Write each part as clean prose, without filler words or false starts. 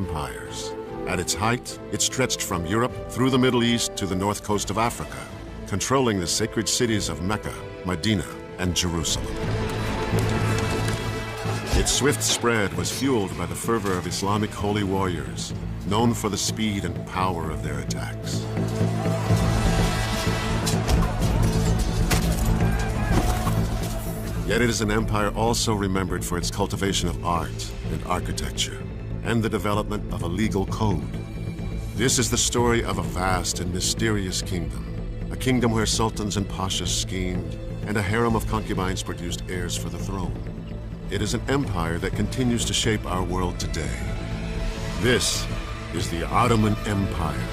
empires. At its height, it stretched from Europe through the Middle East to the north coast of Africa, controlling the sacred cities of Mecca, Medina, and Jerusalem. Its swift spread was fueled by the fervor of Islamic holy warriors, known for the speed and power of their attacks. Yet it is an empire also remembered for its cultivation of art and architecture, and the development of a legal code. This is the story of a vast and mysterious kingdom, a kingdom where sultans and pashas schemed, and a harem of concubines produced heirs for the throne. It is an empire that continues to shape our world today. This is the Ottoman Empire.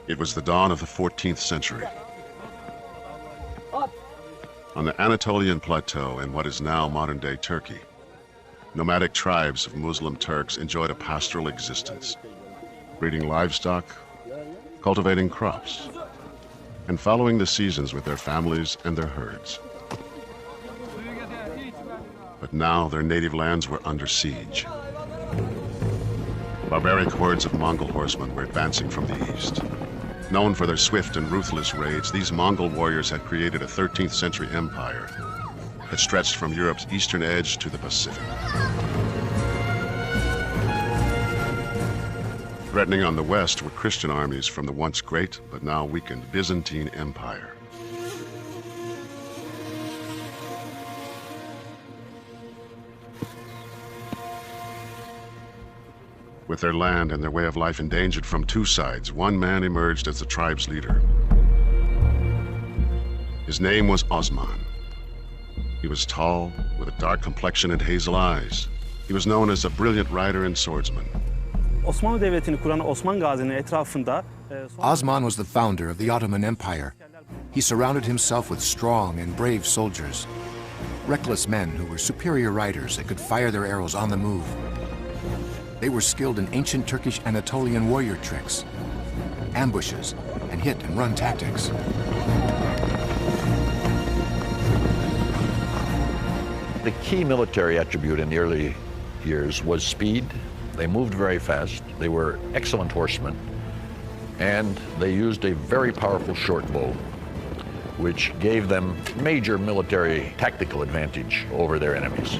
It was the dawn of the 14th century. On the Anatolian plateau in what is now modern-day Turkey, nomadic tribes of Muslim Turks enjoyed a pastoral existence, breeding livestock, cultivating crops, and following the seasons with their families and their herds. But now their native lands were under siege. Barbaric hordes of Mongol horsemen were advancing from the east. Known for their swift and ruthless raids, these Mongol warriors had created a 13th century empire that stretched from Europe's eastern edge to the Pacific. Threatening on the west were Christian armies from the once great but now weakened Byzantine Empire. With their land and their way of life endangered from two sides, one man emerged as the tribe's leader. His name was Osman. He was tall, with a dark complexion and hazel eyes. He was known as a brilliant rider and swordsman. Osmanlı Devleti'ni kuran Osman Gazi'nin etrafında Osman was the founder of the Ottoman Empire. He surrounded himself with strong and brave soldiers, reckless men who were superior riders that could fire their arrows on the move. They were skilled in ancient Turkish Anatolian warrior tricks, ambushes, and hit and run tactics. The key military attribute in the early years was speed. They moved very fast. They were excellent horsemen. And they used a very powerful short bow, which gave them major military tactical advantage over their enemies.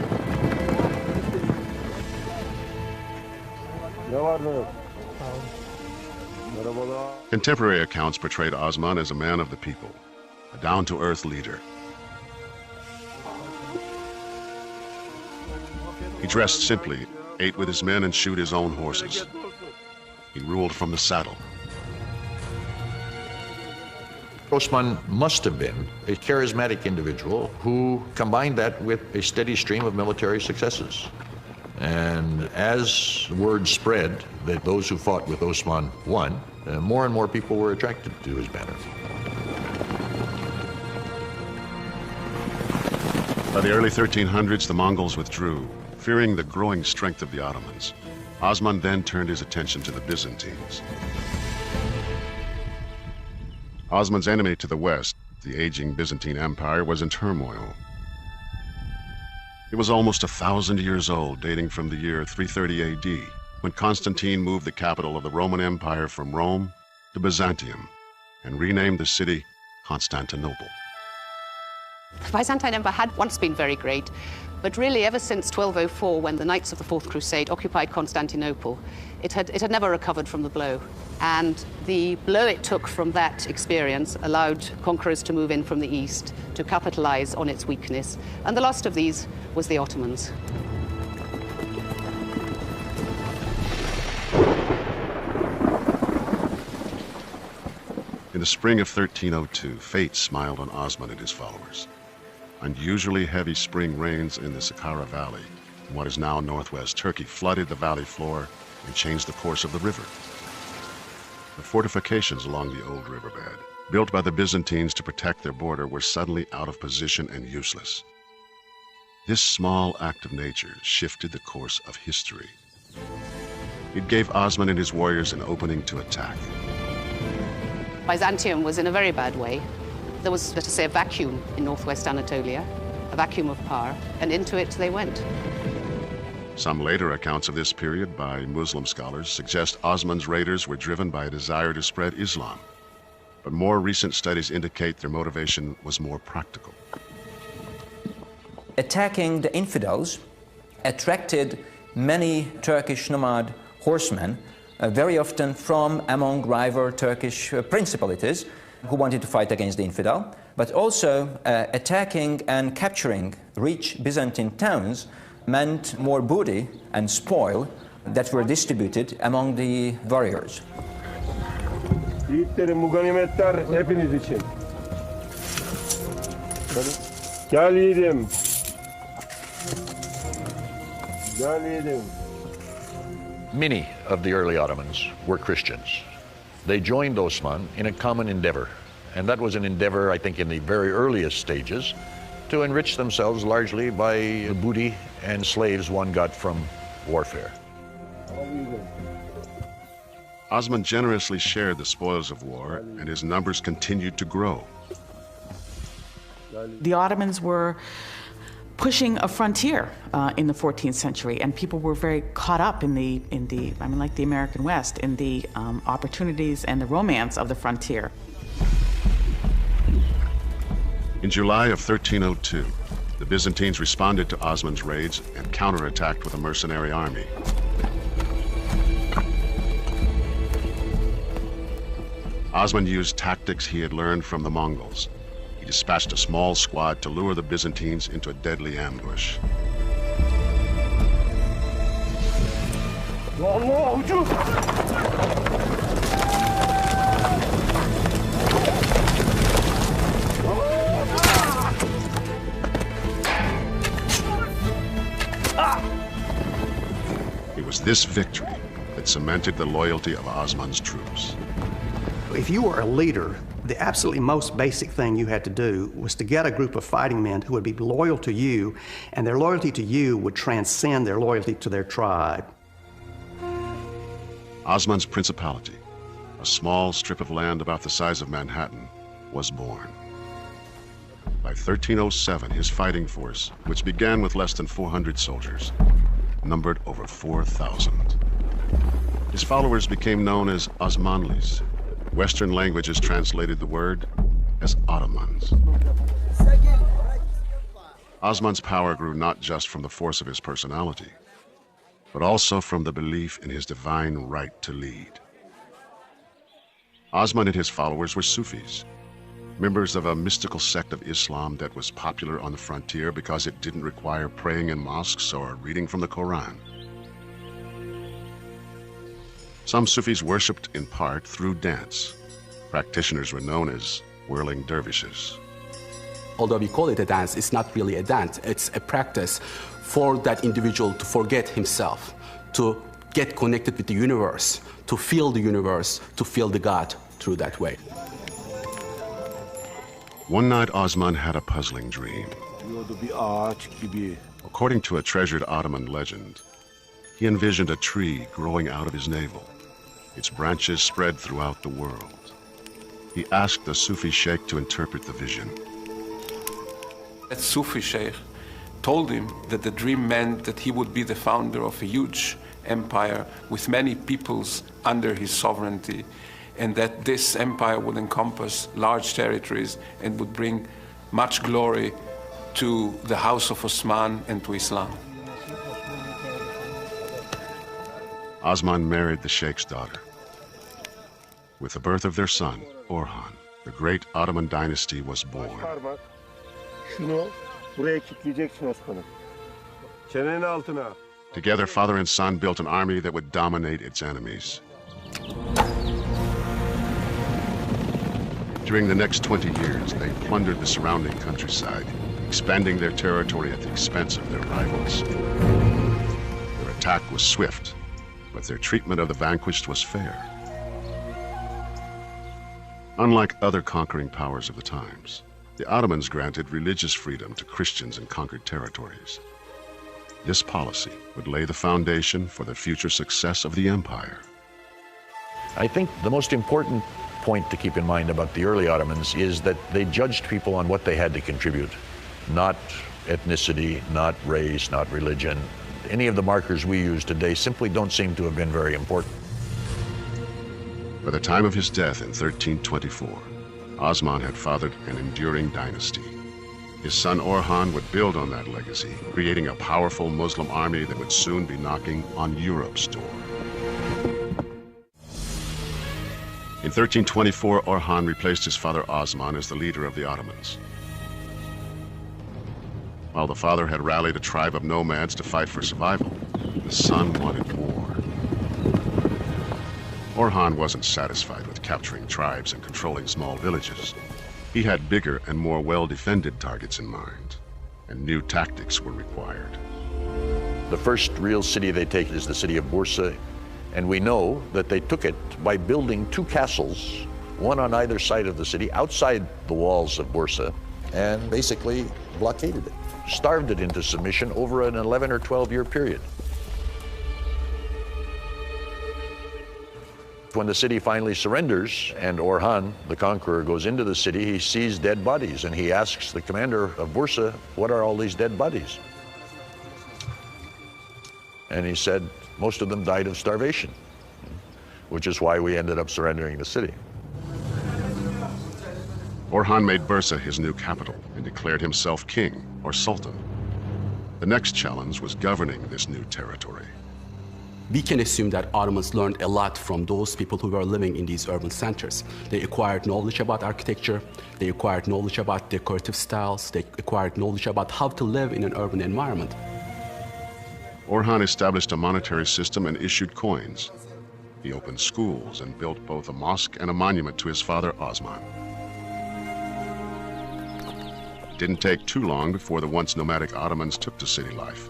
Contemporary accounts portrayed Osman as a man of the people, a down-to-earth leader. He dressed simply, ate with his men, and shoot his own horses. He ruled from the saddle. Osman must have been a charismatic individual who combined that with a steady stream of military successes. And as word spread that those who fought with Osman won, more and more people were attracted to his banner. By the early 1300s, the Mongols withdrew, fearing the growing strength of the Ottomans. Osman then turned his attention to the Byzantines. Osman's enemy to the west, the aging Byzantine Empire, was in turmoil. It was almost 1,000 years old, dating from the year 330 AD, when Constantine moved the capital of the Roman Empire from Rome to Byzantium and renamed the city Constantinople. The Byzantine Empire had once been very great, but really ever since 1204, when the Knights of the Fourth Crusade occupied Constantinople, it had never recovered from the blow. And the blow it took from that experience allowed conquerors to move in from the east to capitalize on its weakness. And the last of these was the Ottomans. In the spring of 1302, fate smiled on Osman and his followers. Unusually heavy spring rains in the Saqqara Valley, in what is now northwest Turkey, flooded the valley floor and changed the course of the river. The fortifications along the old riverbed, built by the Byzantines to protect their border, were suddenly out of position and useless. This small act of nature shifted the course of history. It gave Osman and his warriors an opening to attack. Byzantium was in a very bad way. There was, let us say, a vacuum in northwest Anatolia, a vacuum of power, and into it they went. Some later accounts of this period by Muslim scholars suggest Osman's raiders were driven by a desire to spread Islam. But more recent studies indicate their motivation was more practical. Attacking the infidels attracted many Turkish nomad horsemen, very often from among rival Turkish principalities who wanted to fight against the infidel, but also attacking and capturing rich Byzantine towns meant more booty and spoil that were distributed among the warriors. Yiğitlerim, bu ganimetler hepiniz için. Gel yiğidim. Gel yiğidim. Many of the early Ottomans were Christians. They joined Osman in a common endeavor, and that was an endeavor, I think, in the very earliest stages, to enrich themselves largely by the booty and slaves one got from warfare. Osman generously shared the spoils of war, and his numbers continued to grow. The Ottomans were pushing a frontier in the 14th century, and people were very caught up in the I mean, like the American West, in the opportunities and the romance of the frontier. In July of 1302, the Byzantines responded to Osman's raids and counterattacked with a mercenary army. Osman used tactics he had learned from the Mongols. He dispatched a small squad to lure the Byzantines into a deadly ambush. It was this victory that cemented the loyalty of Osman's troops. If you were a leader, the absolutely most basic thing you had to do was to get a group of fighting men who would be loyal to you, and their loyalty to you would transcend their loyalty to their tribe. Osman's principality, a small strip of land about the size of Manhattan, was born. By 1307, his fighting force, which began with less than 400 soldiers, numbered over 4,000. His followers became known as Osmanlis. Western languages translated the word as Ottomans. Osman's power grew not just from the force of his personality, but also from the belief in his divine right to lead. Osman and his followers were Sufis, members of a mystical sect of Islam that was popular on the frontier because it didn't require praying in mosques or reading from the Quran. Some Sufis worshipped in part through dance. Practitioners were known as whirling dervishes. Although we call it a dance, it's not really a dance. It's a practice for that individual to forget himself, to get connected with the universe, to feel the God through that way. One night, Osman had a puzzling dream. According to a treasured Ottoman legend, he envisioned a tree growing out of his navel. Its branches spread throughout the world. He asked the Sufi sheikh to interpret the vision. That Sufi sheikh told him that the dream meant that he would be the founder of a huge empire with many peoples under his sovereignty, and that this empire would encompass large territories and would bring much glory to the House of Osman and to Islam. Osman married the sheikh's daughter. With the birth of their son, Orhan, the great Ottoman dynasty was born. Together, father and son built an army that would dominate its enemies. During the next 20 years, they plundered the surrounding countryside, expanding their territory at the expense of their rivals. Their attack was swift, but their treatment of the vanquished was fair. Unlike other conquering powers of the times, the Ottomans granted religious freedom to Christians in conquered territories. This policy would lay the foundation for the future success of the empire. I think the most important point to keep in mind about the early Ottomans is that they judged people on what they had to contribute, not ethnicity, not race, not religion. Any of the markers we use today simply don't seem to have been very important. By the time of his death in 1324, Osman had fathered an enduring dynasty. His son Orhan would build on that legacy, creating a powerful Muslim army that would soon be knocking on Europe's door. In 1324, Orhan replaced his father Osman as the leader of the Ottomans. While the father had rallied a tribe of nomads to fight for survival, the son wanted more. Orhan wasn't satisfied with capturing tribes and controlling small villages. He had bigger and more well-defended targets in mind, and new tactics were required. The first real city they take is the city of Bursa, and we know that they took it by building two castles, one on either side of the city, outside the walls of Bursa, and basically blockaded it, starved it into submission over an 11 or 12-year period. When the city finally surrenders and Orhan, the conqueror, goes into the city, he sees dead bodies and he asks the commander of Bursa, "What are all these dead bodies?" And he said, "Most of them died of starvation," which is why we ended up surrendering the city. Orhan made Bursa his new capital and declared himself king, or sultan. The next challenge was governing this new territory. We can assume that Ottomans learned a lot from those people who were living in these urban centers. They acquired knowledge about architecture, they acquired knowledge about decorative styles, they acquired knowledge about how to live in an urban environment. Orhan established a monetary system and issued coins. He opened schools and built both a mosque and a monument to his father Osman. It didn't take too long before the once nomadic Ottomans took to city life,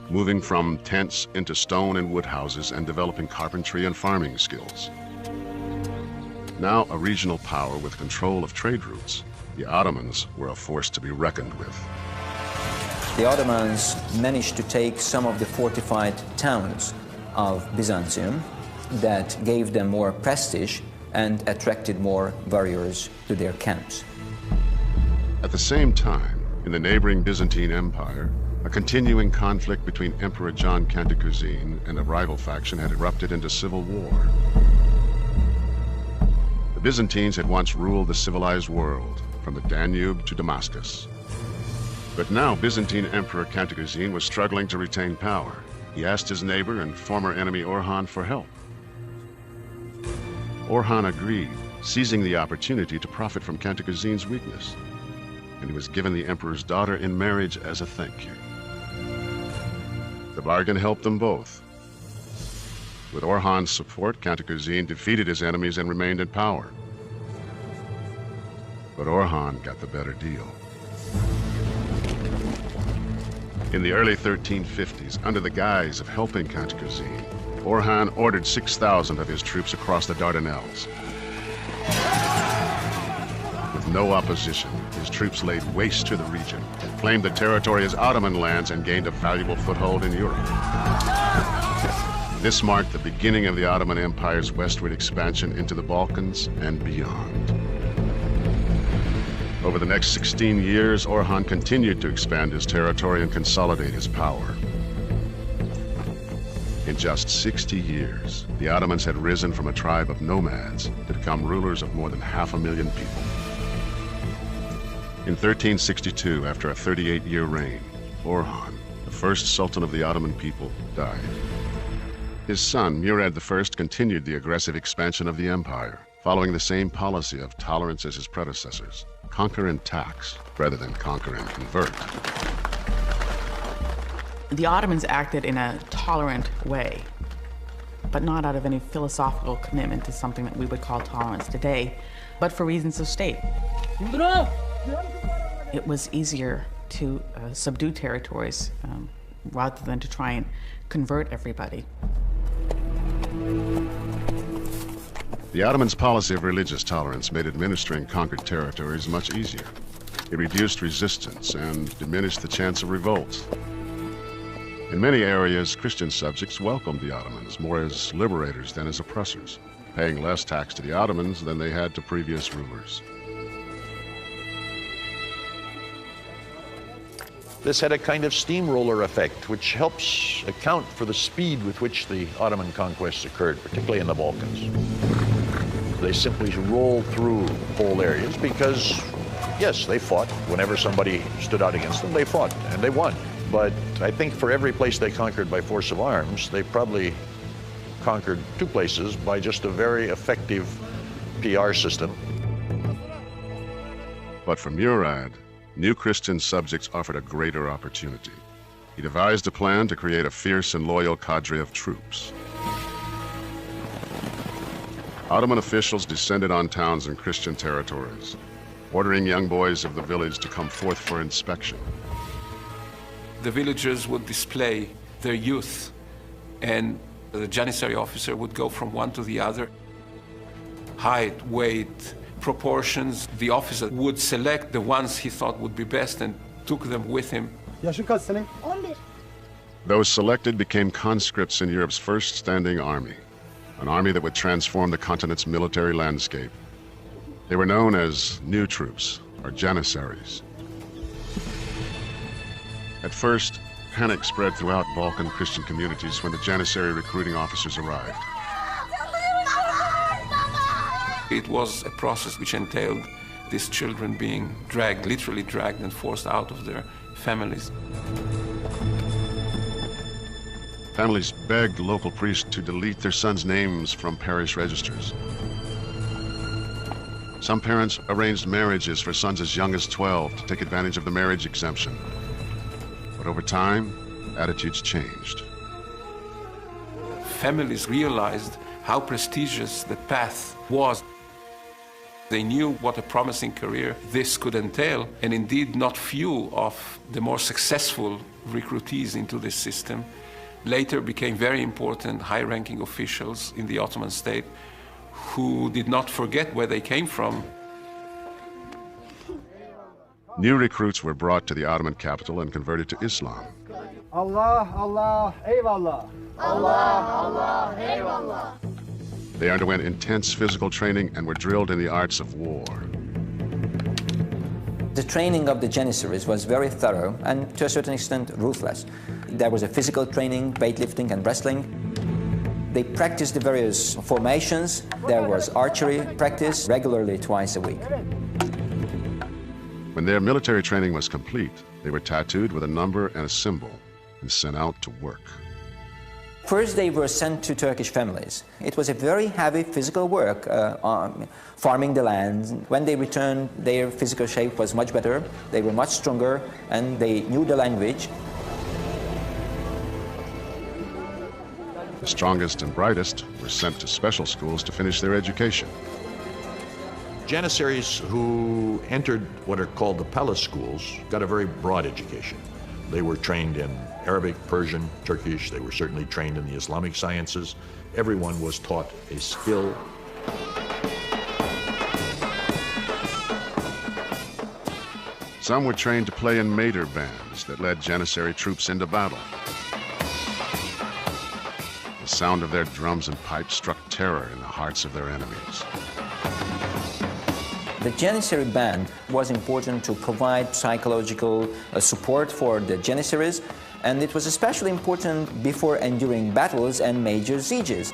moving from tents into stone and wood houses and developing carpentry and farming skills. Now a regional power with control of trade routes, the Ottomans were a force to be reckoned with. The Ottomans managed to take some of the fortified towns of Byzantium that gave them more prestige and attracted more warriors to their camps. At the same time, in the neighboring Byzantine Empire, a continuing conflict between Emperor John Cantacuzene and a rival faction had erupted into civil war. The Byzantines had once ruled the civilized world, from the Danube to Damascus. But now Byzantine Emperor Cantacuzene was struggling to retain power. He asked his neighbor and former enemy Orhan for help. Orhan agreed, seizing the opportunity to profit from Cantacuzene's weakness, and he was given the emperor's daughter in marriage as a thank you. The bargain helped them both. With Orhan's support, Cantacuzene defeated his enemies and remained in power. But Orhan got the better deal. In the early 1350s, under the guise of helping Cantacuzene, Orhan ordered 6,000 of his troops across the Dardanelles. With no opposition, his troops laid waste to the region, claimed the territory as Ottoman lands, and gained a valuable foothold in Europe. This marked the beginning of the Ottoman Empire's westward expansion into the Balkans and beyond. Over the next 16 years, Orhan continued to expand his territory and consolidate his power. In just 60 years, the Ottomans had risen from a tribe of nomads to become rulers of more than 500,000 people. In 1362, after a 38-year reign, Orhan, the first sultan of the Ottoman people, died. His son, Murad I, continued the aggressive expansion of the empire, following the same policy of tolerance as his predecessors: conquer and tax, rather than conquer and convert. The Ottomans acted in a tolerant way, but not out of any philosophical commitment to something that we would call tolerance today, but for reasons of state. It was easier to subdue territories rather than to try and convert everybody. The Ottomans' policy of religious tolerance made administering conquered territories much easier. It reduced resistance and diminished the chance of revolts. In many areas, Christian subjects welcomed the Ottomans more as liberators than as oppressors. paying less tax to the Ottomans than they had to previous rulers. This had a kind of steamroller effect, which helps account for the speed with which the Ottoman conquests occurred, particularly in the Balkans. They simply rolled through whole areas because, yes, they fought. Whenever somebody stood out against them, they fought, and they won. But I think for every place they conquered by force of arms, they probably conquered 2 places by just a very effective PR system. But for Murad, new Christian subjects offered a greater opportunity. He devised a plan to create a fierce and loyal cadre of troops. Ottoman officials descended on towns in Christian territories, ordering young boys of the village to come forth for inspection. The villagers would display their youth, and the Janissary officer would go from one to the other. Height, weight, proportions. The officer would select the ones he thought would be best and took them with him. Those selected became conscripts in Europe's first standing army, an army that would transform the continent's military landscape. They were known as new troops, or Janissaries. At first, panic spread throughout Balkan Christian communities when the Janissary recruiting officers arrived. It was a process which entailed these children being dragged, literally dragged and forced out of their families. Families begged local priests to delete their sons' names from parish registers. Some parents arranged marriages for sons as young as 12 to take advantage of the marriage exemption. But over time, attitudes changed. Families realized how prestigious the path was. They knew what a promising career this could entail, and indeed not few of the more successful recruitees into this system later became very important high-ranking officials in the Ottoman state who did not forget where they came from. New recruits were brought to the Ottoman capital and converted to Islam. Allah, Allah, eyvallah. Allah, Allah, eyvallah. They underwent intense physical training and were drilled in the arts of war. The training of the Janissaries was very thorough and, to a certain extent, ruthless. There was a physical training, weightlifting and wrestling. They practiced the various formations. There was archery practice regularly twice a week. When their military training was complete, they were tattooed with a number and a symbol and sent out to work. First, they were sent to Turkish families. It was a very heavy physical work, farming the land. When they returned, their physical shape was much better. They were much stronger, and they knew the language. The strongest and brightest were sent to special schools to finish their education. Janissaries who entered what are called the palace schools got a very broad education. They were trained in Arabic, Persian, Turkish. They were certainly trained in the Islamic sciences. Everyone was taught a skill. Some were trained to play in Mater bands that led Janissary troops into battle. The sound of their drums and pipes struck terror in the hearts of their enemies. The Janissary band was important to provide psychological support for the Janissaries, and it was especially important before enduring battles and major sieges.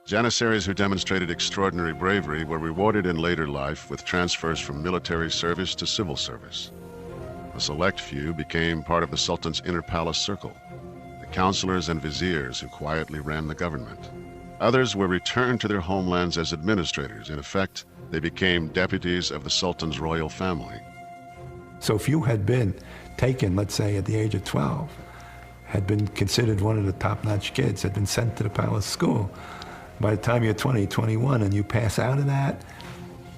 Janissaries who demonstrated extraordinary bravery were rewarded in later life with transfers from military service to civil service. A select few became part of the Sultan's inner palace circle, the counselors and viziers who quietly ran the government. Others were returned to their homelands as administrators. In effect, they became deputies of the Sultan's royal family. So if you had been taken, let's say, at the age of 12, had been considered one of the top-notch kids, had been sent to the palace school, by the time you're 20, 21, and you pass out of that,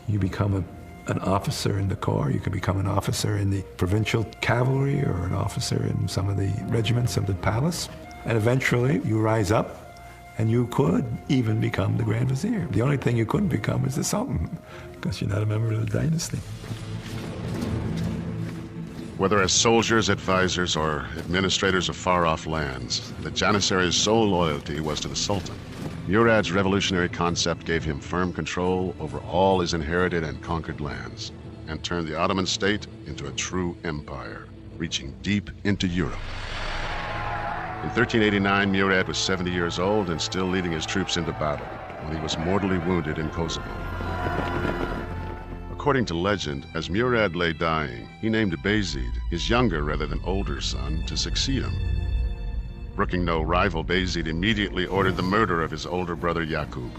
you become an officer in the corps, you can become an officer in the provincial cavalry or an officer in some of the regiments of the palace. And eventually you rise up and you could even become the Grand Vizier. The only thing you couldn't become is the Sultan because you're not a member of the dynasty. Whether as soldiers, advisors, or administrators of far-off lands, the Janissary's sole loyalty was to the Sultan. Murad's revolutionary concept gave him firm control over all his inherited and conquered lands, and turned the Ottoman state into a true empire, reaching deep into Europe. In 1389, Murad was 70 years old and still leading his troops into battle when he was mortally wounded in Kosovo. According to legend, as Murad lay dying, he named Bayezid, his younger rather than older son, to succeed him. Brooking no rival, Bayezid immediately ordered the murder of his older brother Yaqub.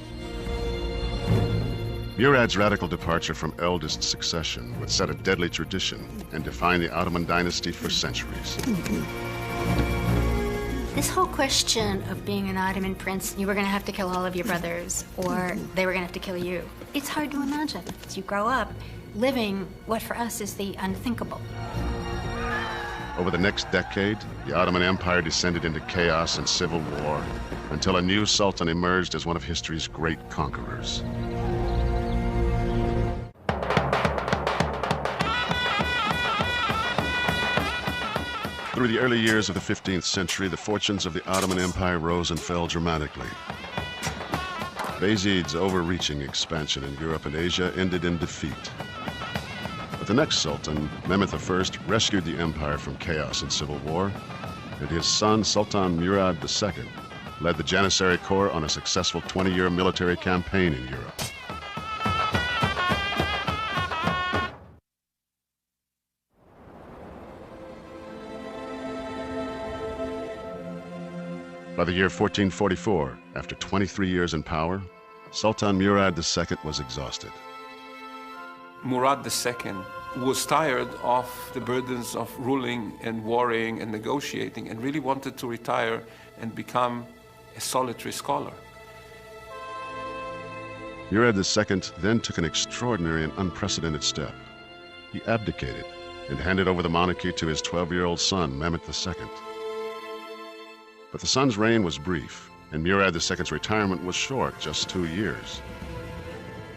Murad's radical departure from eldest succession would set a deadly tradition and define the Ottoman dynasty for centuries. This whole question of being an Ottoman prince, you were going to have to kill all of your brothers, or they were going to have to kill you. It's hard to imagine. As you grow up, living what for us is the unthinkable. Over the next decade, the Ottoman Empire descended into chaos and civil war until a new sultan emerged as one of history's great conquerors. Through the early years of the 15th century, the fortunes of the Ottoman Empire rose and fell dramatically. Bayezid's overreaching expansion in Europe and Asia ended in defeat. But the next sultan, Mehmed I, rescued the empire from chaos and civil war, and his son, Sultan Murad II, led the Janissary Corps on a successful 20-year military campaign in Europe. By the year 1444, after 23 years in power, Sultan Murad II was exhausted. Murad II was tired of the burdens of ruling and warring and negotiating, and really wanted to retire and become a solitary scholar. Murad II then took an extraordinary and unprecedented step. He abdicated and handed over the monarchy to his 12-year-old son, Mehmed II. But the son's reign was brief, and Murad II's retirement was short, just 2 years.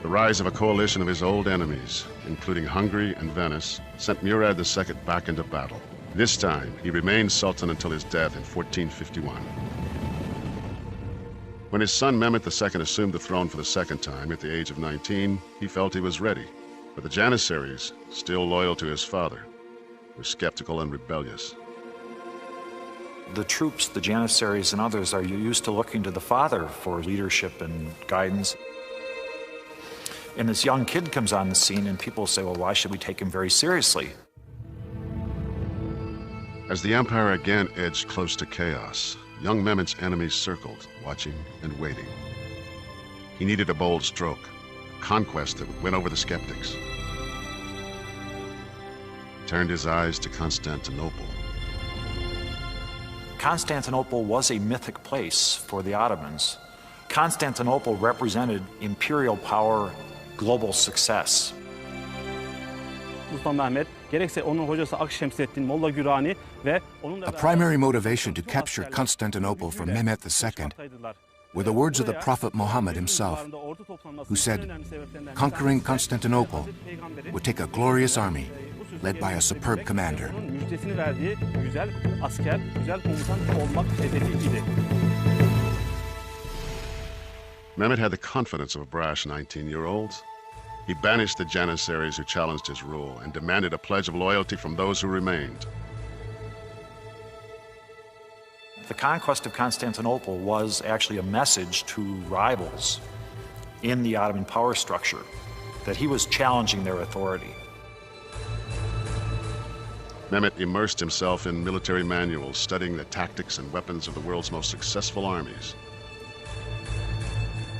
The rise of a coalition of his old enemies, including Hungary and Venice, sent Murad II back into battle. This time, he remained sultan until his death in 1451. When his son Mehmed II assumed the throne for the second time at the age of 19, he felt he was ready. But the Janissaries, still loyal to his father, were skeptical and rebellious. The troops, the Janissaries and others, are used to looking to the father for leadership and guidance. And this young kid comes on the scene and people say, well, why should we take him very seriously? As the empire again edged close to chaos, young Mehmed's enemies circled, watching and waiting. He needed a bold stroke, a conquest that would win over the skeptics. He turned his eyes to Constantinople. Constantinople was a mythic place for the Ottomans. Constantinople represented imperial power, global success. A primary motivation to capture Constantinople for Mehmed II were the words of the Prophet Muhammad himself, who said, "Conquering Constantinople would take a glorious army led by a superb commander." Mehmed had the confidence of a brash 19-year-old. He banished the Janissaries who challenged his rule and demanded a pledge of loyalty from those who remained. The conquest of Constantinople was actually a message to rivals in the Ottoman power structure that he was challenging their authority. Mehmed immersed himself in military manuals, studying the tactics and weapons of the world's most successful armies.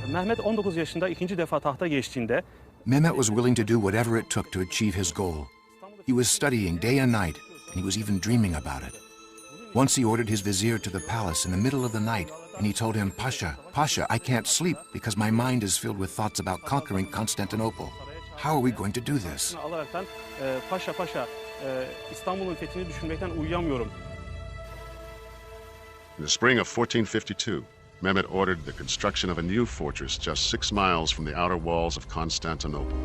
Mehmet 19 yaşında ikinci defa tahta geçtiğinde Mehmet was willing to do whatever it took to achieve his goal. He was studying day and night, and he was even dreaming about it. Once he ordered his vizier to the palace in the middle of the night, and he told him, "Pasha, Pasha, I can't sleep because my mind is filled with thoughts about conquering Constantinople. How are we going to do this?" Paşa paşa İstanbul'un fethini düşünmekten uyuyamıyorum. In the spring of 1452, Mehmed ordered the construction of a new fortress just 6 miles from the outer walls of Constantinople.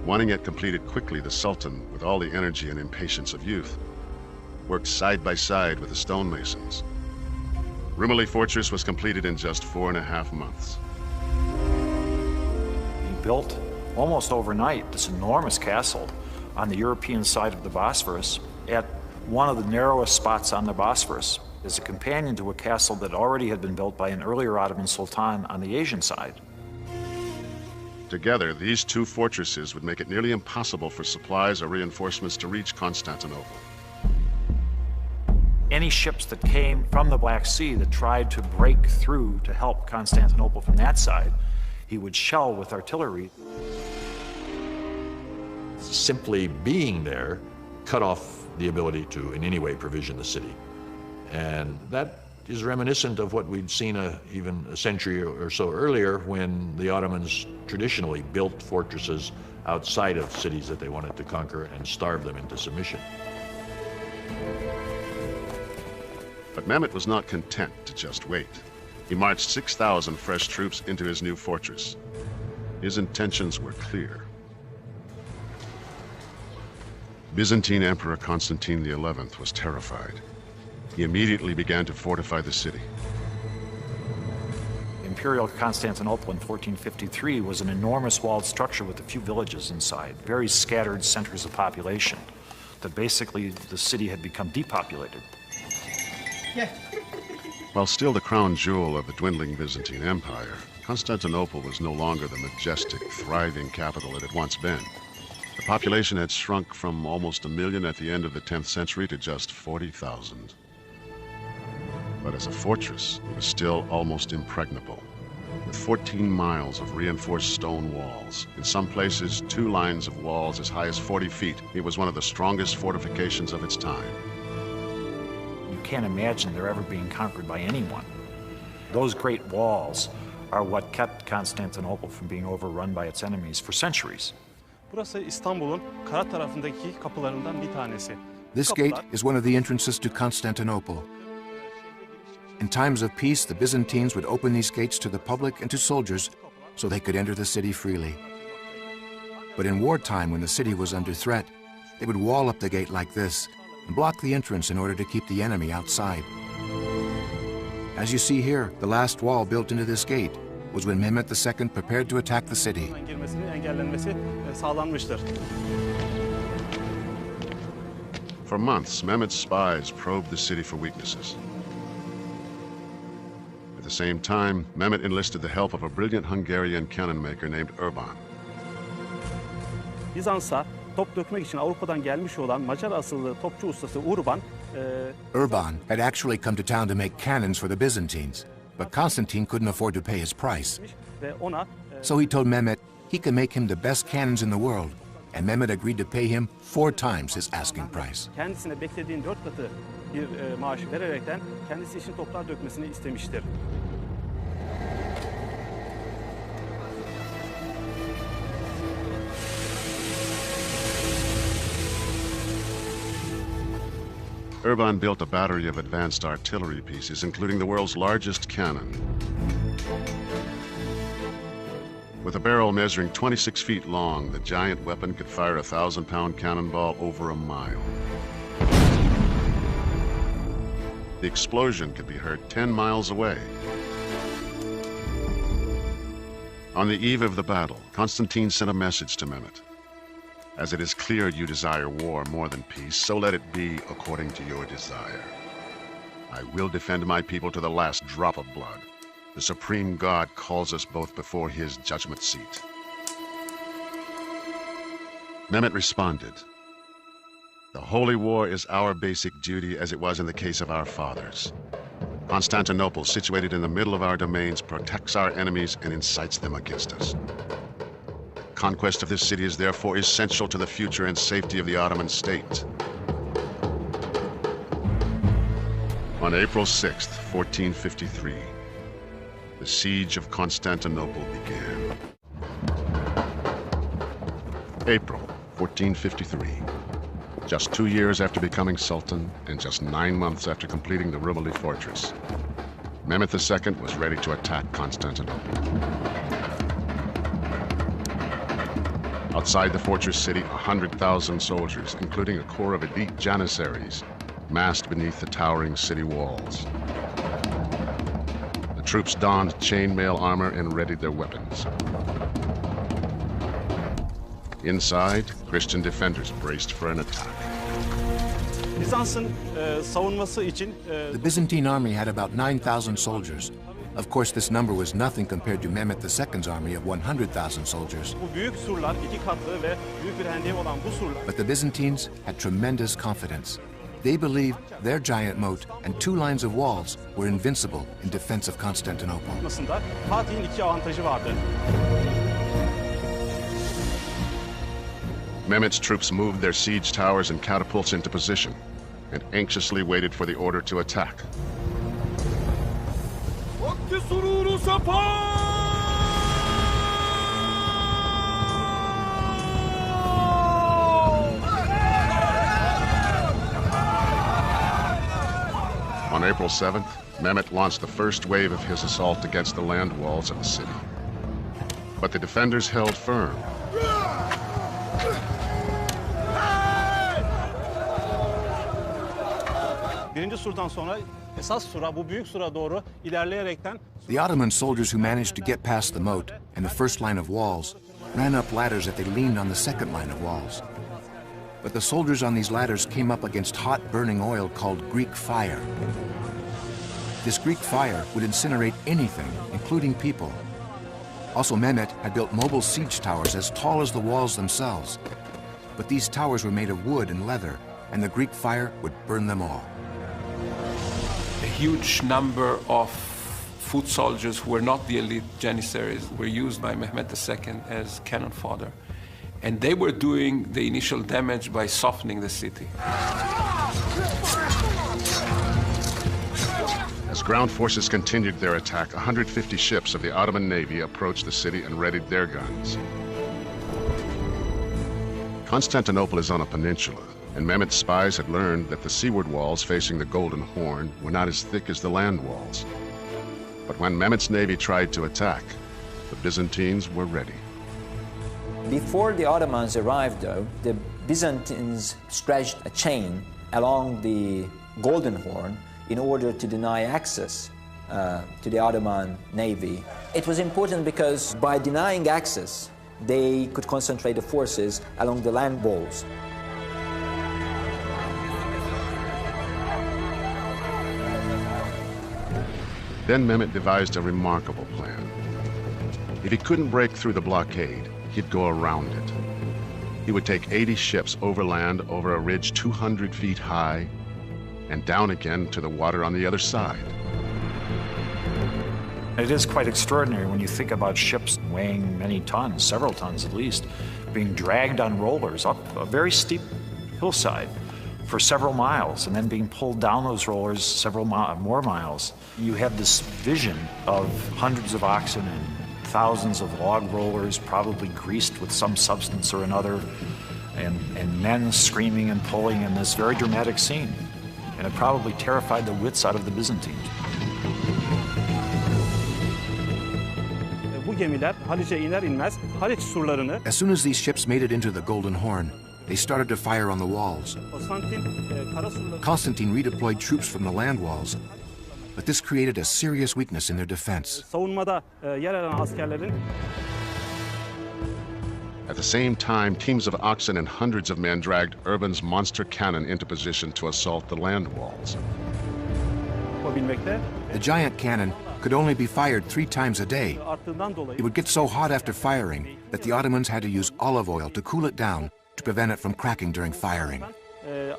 Wanting it completed quickly, the Sultan, with all the energy and impatience of youth, worked side by side with the stonemasons. Rumeli Fortress was completed in just 4.5 months. He built, almost overnight, this enormous castle on the European side of the Bosphorus at one of the narrowest spots on the Bosphorus, as a companion to a castle that already had been built by an earlier Ottoman sultan on the Asian side. Together, these two fortresses would make it nearly impossible for supplies or reinforcements to reach Constantinople. Any ships that came from the Black Sea that tried to break through to help Constantinople from that side, he would shell with artillery. Simply being there cut off the ability to in any way provision the city. And that is reminiscent of what we'd seen even a century or so earlier, when the Ottomans traditionally built fortresses outside of cities that they wanted to conquer and starve them into submission. But Mehmet was not content to just wait. He marched 6,000 fresh troops into his new fortress. His intentions were clear. Byzantine Emperor Constantine XI was terrified. He immediately began to fortify the city. Imperial Constantinople in 1453 was an enormous walled structure with a few villages inside, very scattered centers of population, that basically the city had become depopulated. While still the crown jewel of the dwindling Byzantine Empire, Constantinople was no longer the majestic, thriving capital it had once been. The population had shrunk from almost 1 million at the end of the 10th century to just 40,000. But as a fortress, it was still almost impregnable, with 14 miles of reinforced stone walls. In some places, 2 lines of walls as high as 40 feet. It was one of the strongest fortifications of its time. You can't imagine they're ever being conquered by anyone. Those great walls are what kept Constantinople from being overrun by its enemies for centuries. Burası İstanbul'un kara tarafındaki kapılarından bir tanesi. This gate is one of the entrances to Constantinople. In times of peace, the Byzantines would open these gates to the public and to soldiers so they could enter the city freely. But in wartime, when the city was under threat, they would wall up the gate like this and block the entrance in order to keep the enemy outside. As you see here, the last wall built into this gate was when Mehmet II prepared to attack the city. For months, Mehmet's spies probed the city for weaknesses. At the same time, Mehmet enlisted the help of a brilliant Hungarian cannon maker named Urban. Bizans'a top dökmek için Avrupa'dan gelmiş olan Macar asıllı topçu ustası Urban had actually come to town to make cannons for the Byzantines, but Constantine couldn't afford to pay his price. So he told Mehmet he could make him the best cannons in the world, and Mehmet agreed to pay him 4 times his asking price. Kendisine beklediğin 4 katı bir maaş vererekten kendisi için toplar dökmesini istemiştir. Urban built a battery of advanced artillery pieces, including the world's largest cannon. With a barrel measuring 26 feet long, the giant weapon could fire a 1,000-pound cannonball over a mile. The explosion could be heard 10 miles away. On the eve of the battle, Constantine sent a message to Mehmet. As it is clear you desire war more than peace, so let it be according to your desire. I will defend my people to the last drop of blood. The supreme God calls us both before his judgment seat. Mehmet responded, "The holy war is our basic duty as it was in the case of our fathers. Constantinople, situated in the middle of our domains, protects our enemies and incites them against us. Conquest of this city is therefore essential to the future and safety of the Ottoman state." On April 6th, 1453, the siege of Constantinople began. April 1453, just 2 years after becoming Sultan and just 9 months after completing the Rumeli fortress, Mehmet II was ready to attack Constantinople. Outside the fortress city, 100,000 soldiers, including a corps of elite janissaries, massed beneath the towering city walls. The troops donned chainmail armor and readied their weapons. Inside, Christian defenders braced for an attack. Bizans'ın savunması için The Byzantine army had about 9,000 soldiers. Of course, this number was nothing compared to Mehmet II's army of 100,000 soldiers. bu büyük surlar, iki katlı ve büyük bir hendeği olan bu surlar But the Byzantines had tremendous confidence. They believed their giant moat and 2 lines of walls were invincible in defense of Constantinople. arasında Fatih'in 2 avantajı vardı. Mehmet's troops moved their siege towers and catapults into position and anxiously waited for the order to attack. On April 7th, Mehmet launched the first wave of his assault against the land walls of the city. But the defenders held firm. Birinci surdan sonra esas sura, bu büyük sura doğru ilerleyerekten The Ottoman soldiers who managed to get past the moat and the first line of walls ran up ladders that they leaned on the second line of walls. But the soldiers on these ladders came up against hot burning oil called Greek fire. This Greek fire would incinerate anything, including people. Also, Mehmet had built mobile siege towers as tall as the walls themselves. But these towers were made of wood and leather, and the Greek fire would burn them all. A huge number of foot soldiers who were not the elite janissaries were used by Mehmet II as cannon fodder. And they were doing the initial damage by softening the city. As ground forces continued their attack, 150 ships of the Ottoman Navy approached the city and readied their guns. Constantinople is on a peninsula, and Mehmet's spies had learned that the seaward walls facing the Golden Horn were not as thick as the land walls. But when Mehmet's navy tried to attack, the Byzantines were ready. Before the Ottomans arrived, though, the Byzantines stretched a chain along the Golden Horn in order to deny access to the Ottoman navy. It was important because by denying access, they could concentrate the forces along the land walls. Then Mehmet devised a remarkable plan. If he couldn't break through the blockade, he'd go around it. He would take 80 ships overland over a ridge 200 feet high and down again to the water on the other side. It is quite extraordinary when you think about ships weighing many tons, several tons at least, being dragged on rollers up a very steep hillside for several miles and then being pulled down those rollers several more miles. You have this vision of hundreds of oxen and thousands of log rollers, probably greased with some substance or another, and men screaming and pulling in this very dramatic scene. And it probably terrified the wits out of the Byzantines. bu gemiler Haliç'e iner inmez Haliç surlarını As soon as these ships made it into the Golden Horn, they started to fire on the walls. Kara surları Constantine redeployed troops from the land walls, but this created a serious weakness in their defense. savunmada yer alan askerlerin At the same time, teams of oxen and hundreds of men dragged Urban's monster cannon into position to assault the land walls. yapabilmekte. The giant cannon could only be fired 3 times a day. Arttığından dolayı It would get so hot after firing that the Ottomans had to use olive oil to cool it down to prevent it from cracking during firing.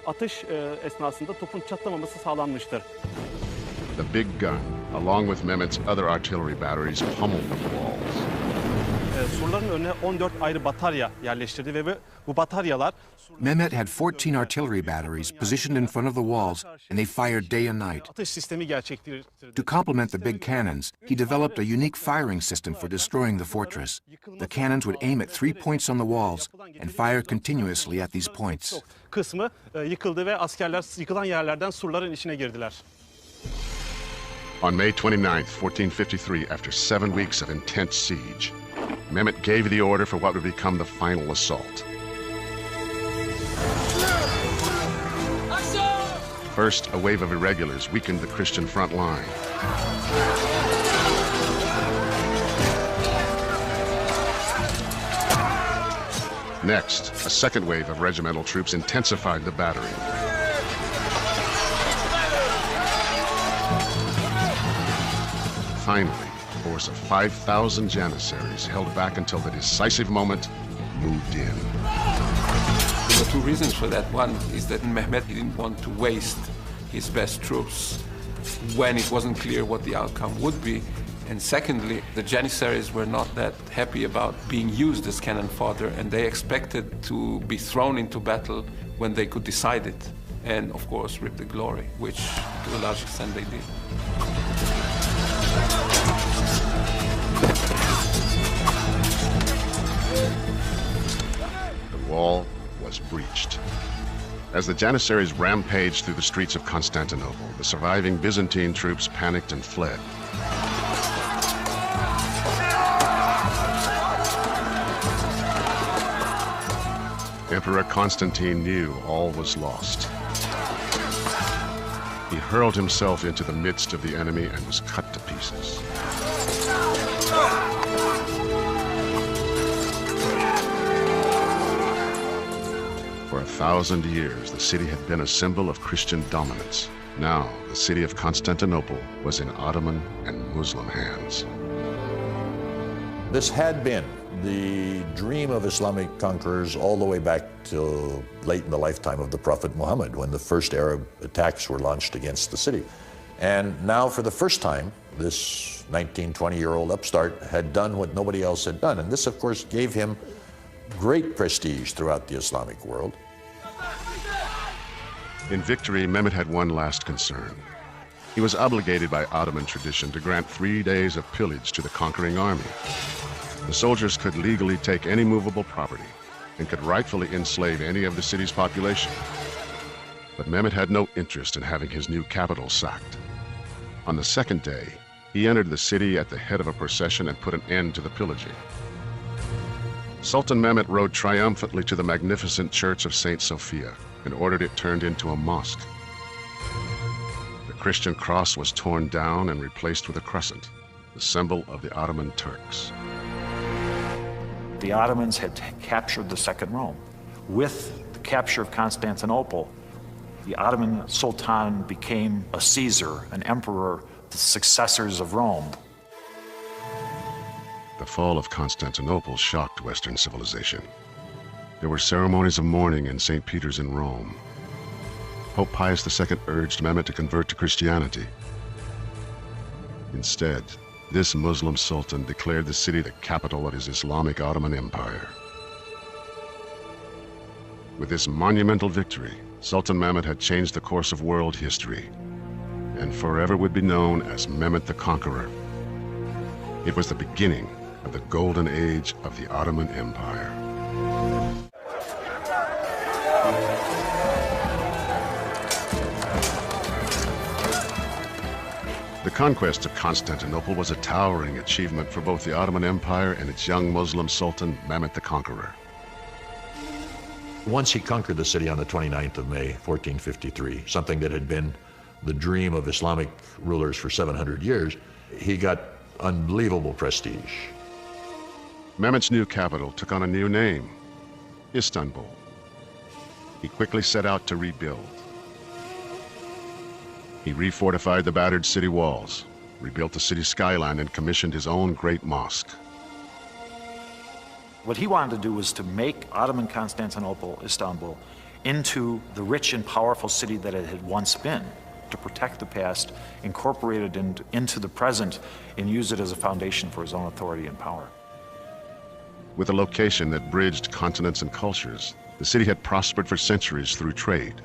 atış esnasında topun çatlamaması sağlanmıştır. The big gun, along with Mehmet's other artillery batteries, pummeled the walls. Surların önüne 14 ayrı batarya yerleştirdi ve bu bataryalar Mehmet had 14 artillery batteries positioned in front of the walls, and they fired day and night. atış sistemi gerçekleştirdi. To complement the big cannons, he developed a unique firing system for destroying the fortress. The cannons would aim at 3 points on the walls and fire continuously at these points. Kısmı yıkıldı ve askerler yıkılan yerlerden surların içine girdiler. On May 29, 1453, after 7 weeks of intense siege, Mehmet gave the order for what would become the final assault. First, a wave of irregulars weakened the Christian front line. Next, a second wave of regimental troops intensified the battery. Finally, a force of 5,000 Janissaries held back until the decisive moment moved in. There were two reasons for that. One is that Mehmet didn't want to waste his best troops when it wasn't clear what the outcome would be. And secondly, the Janissaries were not that happy about being used as cannon fodder, and they expected to be thrown into battle when they could decide it, and of course reap the glory, which to a large extent they did. The wall was breached. As the Janissaries rampaged through the streets of Constantinople, the surviving Byzantine troops panicked and fled. Emperor Constantine knew all was lost. He hurled himself into the midst of the enemy and was cut to pieces. For 1,000 years, the city had been a symbol of Christian dominance. Now, the city of Constantinople was in Ottoman and Muslim hands. This had been the dream of Islamic conquerors all the way back to late in the lifetime of the Prophet Muhammad, when the first Arab attacks were launched against the city. And now, for the first time, this 19, 20-year-old upstart had done what nobody else had done. And this, of course, gave him great prestige throughout the Islamic world. In victory, Mehmet had one last concern. He was obligated by Ottoman tradition to grant 3 days of pillage to the conquering army. The soldiers could legally take any movable property and could rightfully enslave any of the city's population. But Mehmet had no interest in having his new capital sacked. On the second day, he entered the city at the head of a procession and put an end to the pillaging. Sultan Mehmet rode triumphantly to the magnificent church of St. Sophia and ordered it turned into a mosque. The Christian cross was torn down and replaced with a crescent, the symbol of the Ottoman Turks. The Ottomans had captured the Second Rome. With the capture of Constantinople, the Ottoman Sultan became a Caesar, an emperor, the successors of Rome. The fall of Constantinople shocked Western civilization. There were ceremonies of mourning in St. Peter's in Rome. Pope Pius II urged Mehmet to convert to Christianity. Instead, this Muslim sultan declared the city the capital of his Islamic Ottoman Empire. With this monumental victory, Sultan Mehmet had changed the course of world history and forever would be known as Mehmet the Conqueror. It was the beginning of the golden age of the Ottoman Empire. The conquest of Constantinople was a towering achievement for both the Ottoman Empire and its young Muslim sultan, Mehmet the Conqueror. Once he conquered the city on the 29th of May, 1453, something that had been the dream of Islamic rulers for 700 years, he got unbelievable prestige. Mehmet's new capital took on a new name, Istanbul. He quickly set out to rebuild. He refortified the battered city walls, rebuilt the city skyline, and commissioned his own great mosque. What he wanted to do was to make Ottoman Constantinople, Istanbul, into the rich and powerful city that it had once been, to protect the past, incorporate it into the present, and use it as a foundation for his own authority and power. With a location that bridged continents and cultures, the city had prospered for centuries through trade.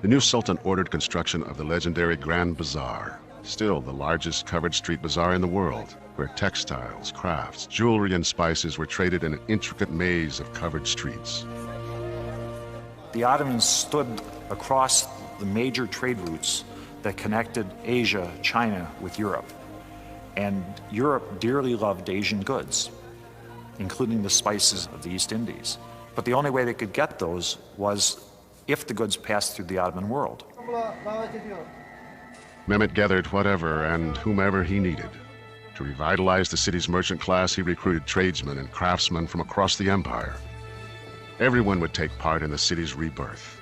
The new sultan ordered construction of the legendary Grand Bazaar, still the largest covered street bazaar in the world, where textiles, crafts, jewelry, and spices were traded in an intricate maze of covered streets. The Ottomans stood across the major trade routes that connected Asia, China with Europe. And Europe dearly loved Asian goods. including the spices of the East Indies. But the only way they could get those was if the goods passed through the Ottoman world. Mehmet gathered whatever and whomever he needed. To revitalize the city's merchant class, he recruited tradesmen and craftsmen from across the empire. Everyone would take part in the city's rebirth.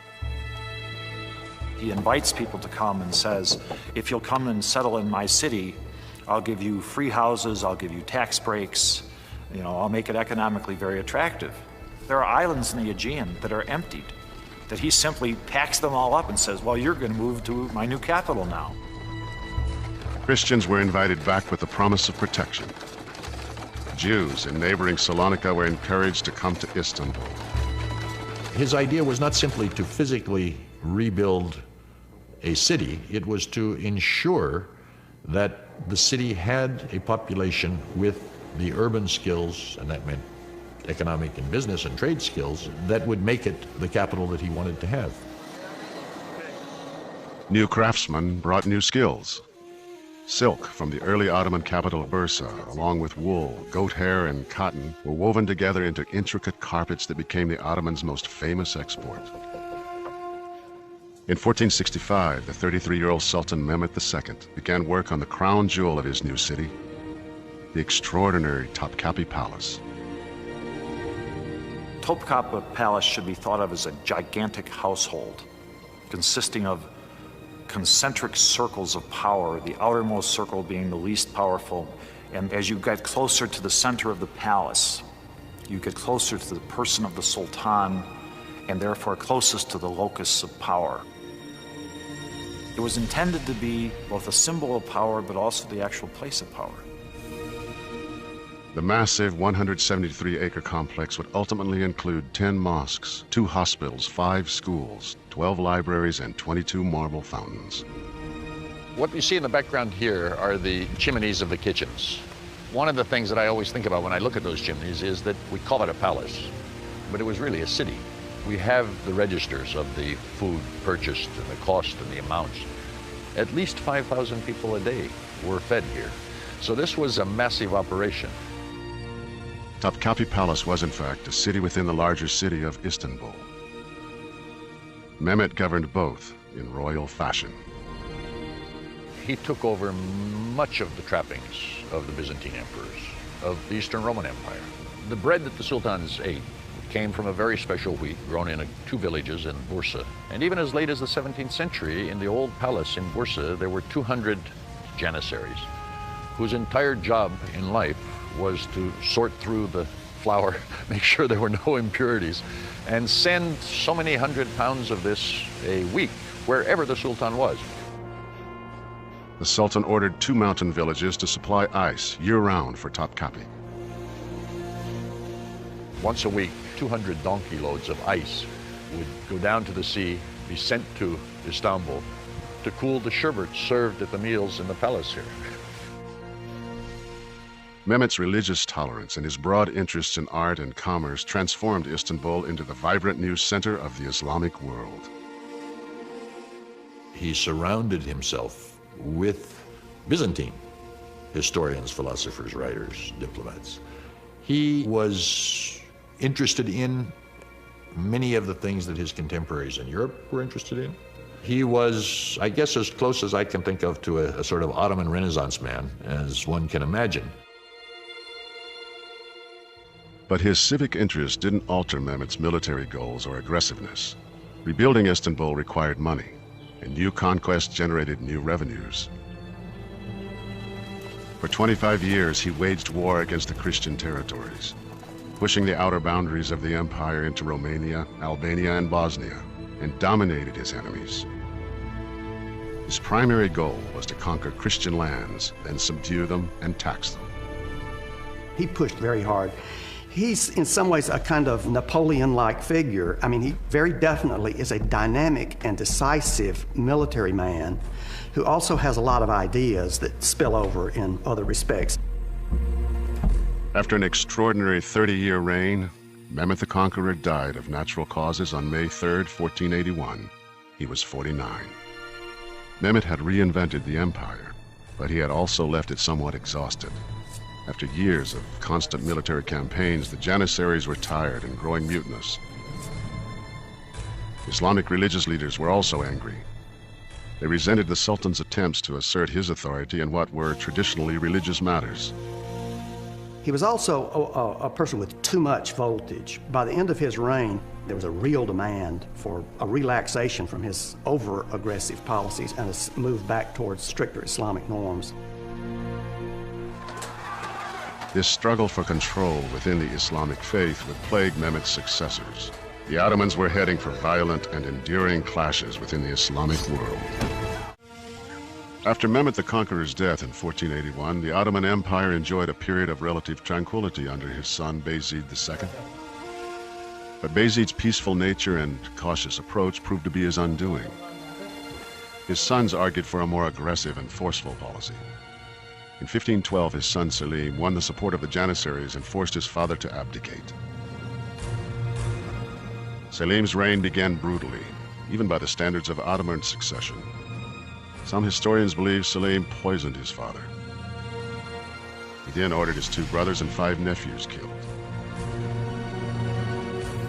He invites people to come and says, if you'll come and settle in my city, I'll give you free houses, I'll give you tax breaks, I'll make it economically very attractive. There are islands in the Aegean that are emptied, that he simply packs them all up and says, well, you're going to move to my new capital now. Christians were invited back with the promise of protection. Jews in neighboring Salonika were encouraged to come to Istanbul. His idea was not simply to physically rebuild a city, it was to ensure that the city had a population with the urban skills, and that meant economic and business and trade skills, that would make it the capital that he wanted to have. New craftsmen brought new skills. Silk from the early Ottoman capital Bursa, along with wool, goat hair, and cotton, were woven together into intricate carpets that became the Ottomans' most famous export. In 1465, the 33-year-old Sultan Mehmet II began work on the crown jewel of his new city, the extraordinary Topkapi Palace. Topkapi Palace should be thought of as a gigantic household consisting of concentric circles of power, the outermost circle being the least powerful. And as you get closer to the center of the palace, you get closer to the person of the Sultan, and therefore closest to the locus of power. It was intended to be both a symbol of power, but also the actual place of power. The massive 173-acre complex would ultimately include 10 mosques, 2 hospitals, 5 schools, 12 libraries, and 22 marble fountains. What you see in the background here are the chimneys of the kitchens. One of the things that I always think about when I look at those chimneys is that we call it a palace, but it was really a city. We have the registers of the food purchased and the cost and the amounts. At least 5,000 people a day were fed here. So this was a massive operation. Topkapi Palace was, in fact, a city within the larger city of Istanbul. Mehmet governed both in royal fashion. He took over much of the trappings of the Byzantine emperors, of the Eastern Roman Empire. The bread that the sultans ate came from a very special wheat grown in 2 villages in Bursa. And even as late as the 17th century, in the old palace in Bursa, there were 200 janissaries whose entire job in life was to sort through the flour, make sure there were no impurities, and send so many 100 pounds of this a week, wherever the Sultan was. The Sultan ordered 2 mountain villages to supply ice year-round for Topkapi. Once a week, 200 donkey loads of ice would go down to the sea, be sent to Istanbul to cool the sherbet served at the meals in the palace here. Mehmet's religious tolerance and his broad interests in art and commerce transformed Istanbul into the vibrant new center of the Islamic world. He surrounded himself with Byzantine historians, philosophers, writers, diplomats. He was interested in many of the things that his contemporaries in Europe were interested in. He was, I guess, as close as I can think of to a sort of Ottoman Renaissance man as one can imagine. But his civic interest didn't alter Mehmet's military goals or aggressiveness. Rebuilding Istanbul required money, and new conquests generated new revenues. For 25 years, he waged war against the Christian territories, pushing the outer boundaries of the empire into Romania, Albania, and Bosnia, and dominated his enemies. His primary goal was to conquer Christian lands, then subdue them and tax them. He pushed very hard. He's in some ways a kind of Napoleon-like figure. I mean, he very definitely is a dynamic and decisive military man who also has a lot of ideas that spill over in other respects. After an extraordinary 30-year reign, Mehmet the Conqueror died of natural causes on May 3rd, 1481. He was 49. Mehmet had reinvented the empire, but he had also left it somewhat exhausted. After years of constant military campaigns, the Janissaries were tired and growing mutinous. Islamic religious leaders were also angry. They resented the Sultan's attempts to assert his authority in what were traditionally religious matters. He was also a person with too much voltage. By the end of his reign, there was a real demand for a relaxation from his over-aggressive policies and a move back towards stricter Islamic norms. This struggle for control within the Islamic faith would plague Mehmet's successors. The Ottomans were heading for violent and enduring clashes within the Islamic world. After Mehmet the Conqueror's death in 1481, the Ottoman Empire enjoyed a period of relative tranquility under his son Bayezid II. But Bayezid's peaceful nature and cautious approach proved to be his undoing. His sons argued for a more aggressive and forceful policy. In 1512, his son Selim won the support of the Janissaries and forced his father to abdicate. Selim's reign began brutally, even by the standards of Ottoman succession. Some historians believe Selim poisoned his father. He then ordered his 2 brothers and 5 nephews killed.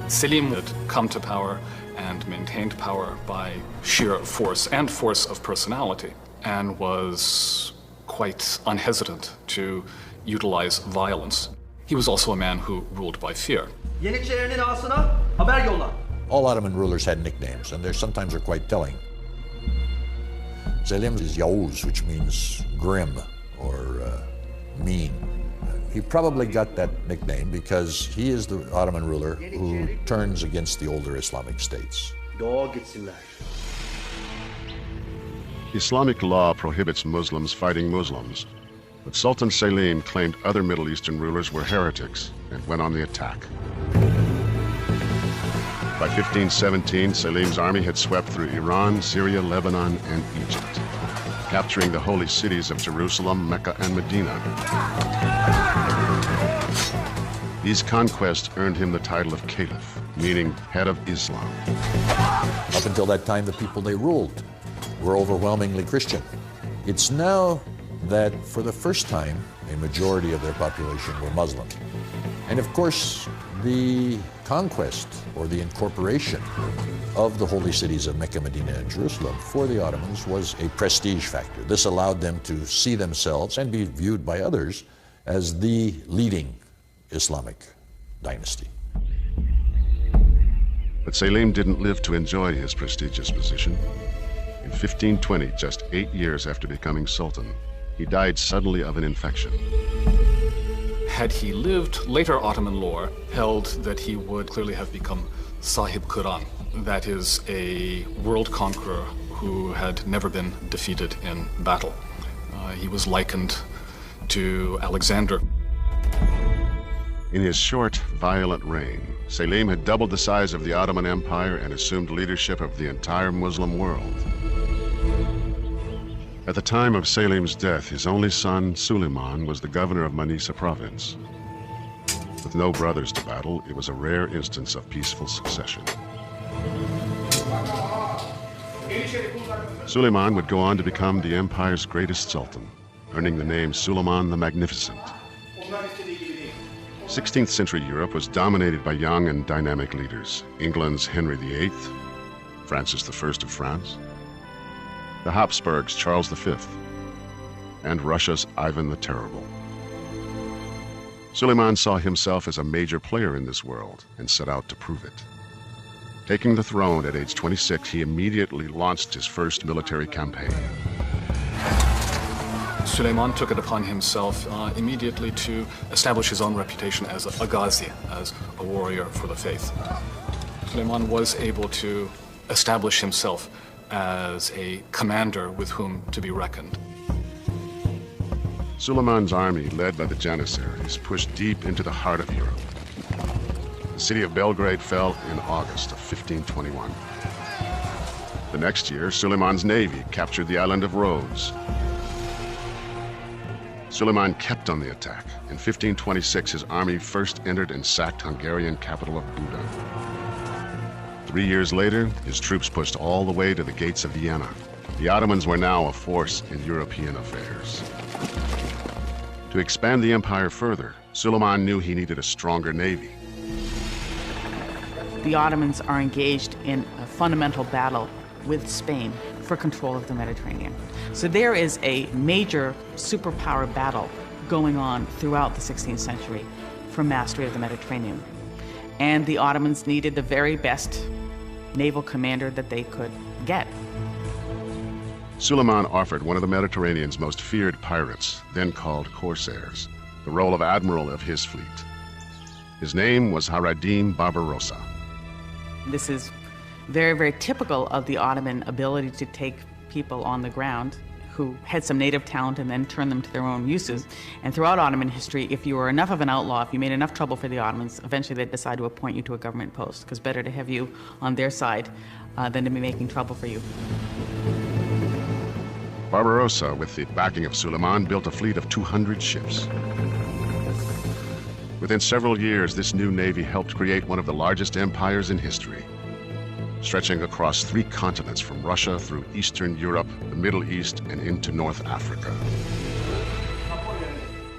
Selim had come to power and maintained power by sheer force and force of personality, and was quite unhesitant to utilize violence. He was also a man who ruled by fear. All Ottoman rulers had nicknames, and they sometimes are quite telling. Selim is Yavuz, which means grim or mean. He probably got that nickname because he is the Ottoman ruler who turns against the older Islamic states. Islamic law prohibits Muslims fighting Muslims, but Sultan Selim claimed other Middle Eastern rulers were heretics and went on the attack. By 1517, Selim's army had swept through Iran, Syria, Lebanon, and Egypt, capturing the holy cities of Jerusalem, Mecca, and Medina. These conquests earned him the title of Caliph, meaning head of Islam. Up until that time, the people they ruled were overwhelmingly Christian. It's now that for the first time, a majority of their population were Muslim. And of course, the conquest or the incorporation of the holy cities of Mecca, Medina, and Jerusalem for the Ottomans was a prestige factor. This allowed them to see themselves and be viewed by others as the leading Islamic dynasty. But Selim didn't live to enjoy his prestigious position. In 1520, just 8 years after becoming Sultan, he died suddenly of an infection. Had he lived, later Ottoman lore held that he would clearly have become Sahib Quran, that is, a world conqueror who had never been defeated in battle. He was likened to Alexander. In his short, violent reign, Selim had doubled the size of the Ottoman Empire and assumed leadership of the entire Muslim world. At the time of Selim's death, his only son, Suleiman, was the governor of Manisa province. With no brothers to battle, it was a rare instance of peaceful succession. Suleiman would go on to become the empire's greatest sultan, earning the name Suleiman the Magnificent. 16th century Europe was dominated by young and dynamic leaders. England's Henry VIII, Francis I of France, the Habsburgs' Charles V, and Russia's Ivan the Terrible. Suleiman saw himself as a major player in this world and set out to prove it. Taking the throne at age 26, he immediately launched his first military campaign. Suleiman took it upon himself immediately to establish his own reputation as a Ghazi, as a warrior for the faith. Suleiman was able to establish himself as a commander with whom to be reckoned. Suleiman's army, led by the Janissaries, pushed deep into the heart of Europe. The city of Belgrade fell in August of 1521. The next year, Suleiman's navy captured the island of Rhodes. Suleiman kept on the attack. In 1526, his army first entered and sacked Hungarian capital of Buda. 3 years later, his troops pushed all the way to the gates of Vienna. The Ottomans were now a force in European affairs. To expand the empire further, Suleiman knew he needed a stronger navy. The Ottomans are engaged in a fundamental battle with Spain for control of the Mediterranean. So there is a major superpower battle going on throughout the 16th century for mastery of the Mediterranean. And the Ottomans needed the very best naval commander that they could get. Suleiman offered one of the Mediterranean's most feared pirates, then called corsairs, the role of admiral of his fleet. His name was Hayreddin Barbarossa. This is very, very typical of the Ottoman ability to take people on the ground who had some native talent and then turn them to their own uses. And throughout Ottoman history, if you were enough of an outlaw, if you made enough trouble for the Ottomans, eventually they'd decide to appoint you to a government post, because better to have you on their side than to be making trouble for you. Barbarossa, with the backing of Suleiman, built a fleet of 200 ships. Within several years, this new navy helped create one of the largest empires in history, stretching across 3 continents from Russia through Eastern Europe, the Middle East, and into North Africa.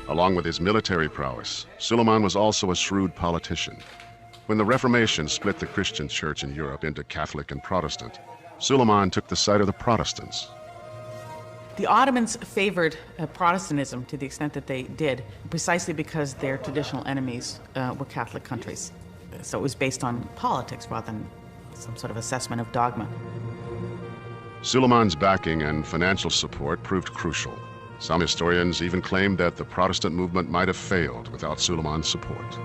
Along with his military prowess, Suleiman was also a shrewd politician. When the Reformation split the Christian church in Europe into Catholic and Protestant, Suleiman took the side of the Protestants. The Ottomans favored Protestantism to the extent that they did, precisely because their traditional enemies were Catholic countries. So it was based on politics rather than some sort of assessment of dogma. Suleiman's backing and financial support proved crucial. Some historians even claimed that the Protestant movement might have failed without Suleiman's support.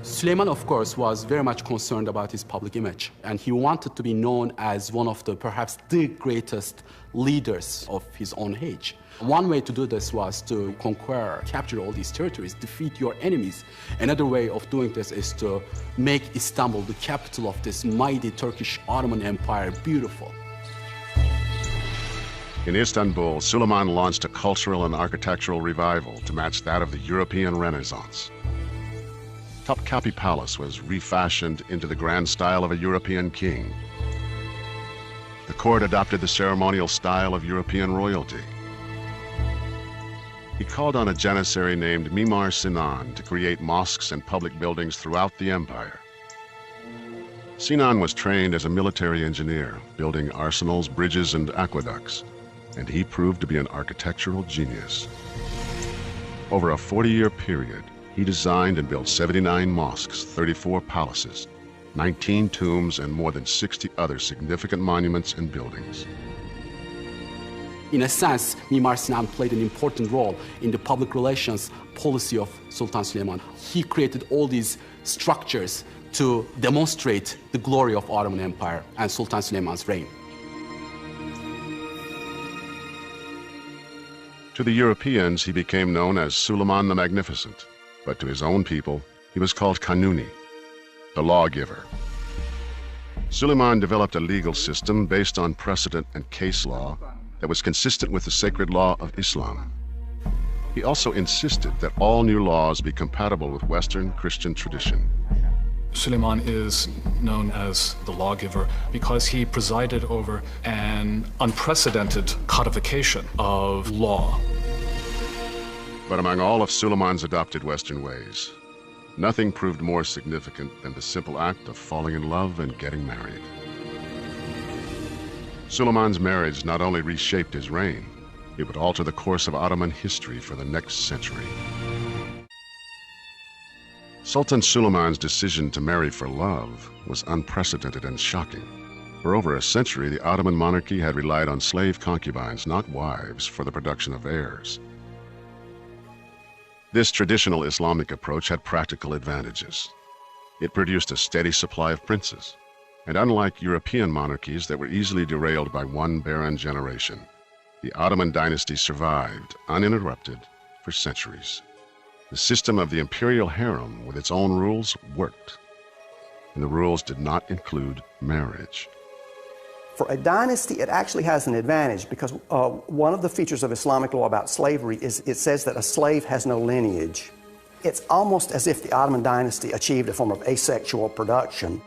Suleiman, of course, was very much concerned about his public image, and he wanted to be known as one of the, perhaps the greatest leaders of his own age. One way to do this was to conquer, capture all these territories, defeat your enemies. Another way of doing this is to make Istanbul, the capital of this mighty Turkish Ottoman Empire, beautiful. In Istanbul, Suleiman launched a cultural and architectural revival to match that of the European Renaissance. Topkapi Palace was refashioned into the grand style of a European king. The court adopted the ceremonial style of European royalty. He called on a janissary named Mimar Sinan to create mosques and public buildings throughout the empire. Sinan was trained as a military engineer, building arsenals, bridges, and aqueducts, and he proved to be an architectural genius. Over a 40-year period, he designed and built 79 mosques, 34 palaces, 19 tombs, and more than 60 other significant monuments and buildings. In a sense, Mimar Sinan played an important role in the public relations policy of Sultan Süleyman. He created all these structures to demonstrate the glory of Ottoman Empire and Sultan Süleyman's reign. To the Europeans, he became known as Suleiman the Magnificent, but to his own people, he was called Kanuni, the lawgiver. Suleiman developed a legal system based on precedent and case law that was consistent with the sacred law of Islam. He also insisted that all new laws be compatible with Western Christian tradition. Suleiman is known as the lawgiver because he presided over an unprecedented codification of law. But among all of Suleiman's adopted Western ways, nothing proved more significant than the simple act of falling in love and getting married. Suleiman's marriage not only reshaped his reign, it would alter the course of Ottoman history for the next century. Sultan Suleiman's decision to marry for love was unprecedented and shocking. For over a century, the Ottoman monarchy had relied on slave concubines, not wives, for the production of heirs. This traditional Islamic approach had practical advantages. It produced a steady supply of princes, and unlike European monarchies that were easily derailed by one barren generation, the Ottoman dynasty survived, uninterrupted, for centuries. The system of the imperial harem, with its own rules, worked, and the rules did not include marriage. For a dynasty, it actually has an advantage because one of the features of Islamic law about slavery is it says that a slave has no lineage. It's almost as if the Ottoman dynasty achieved a form of asexual production.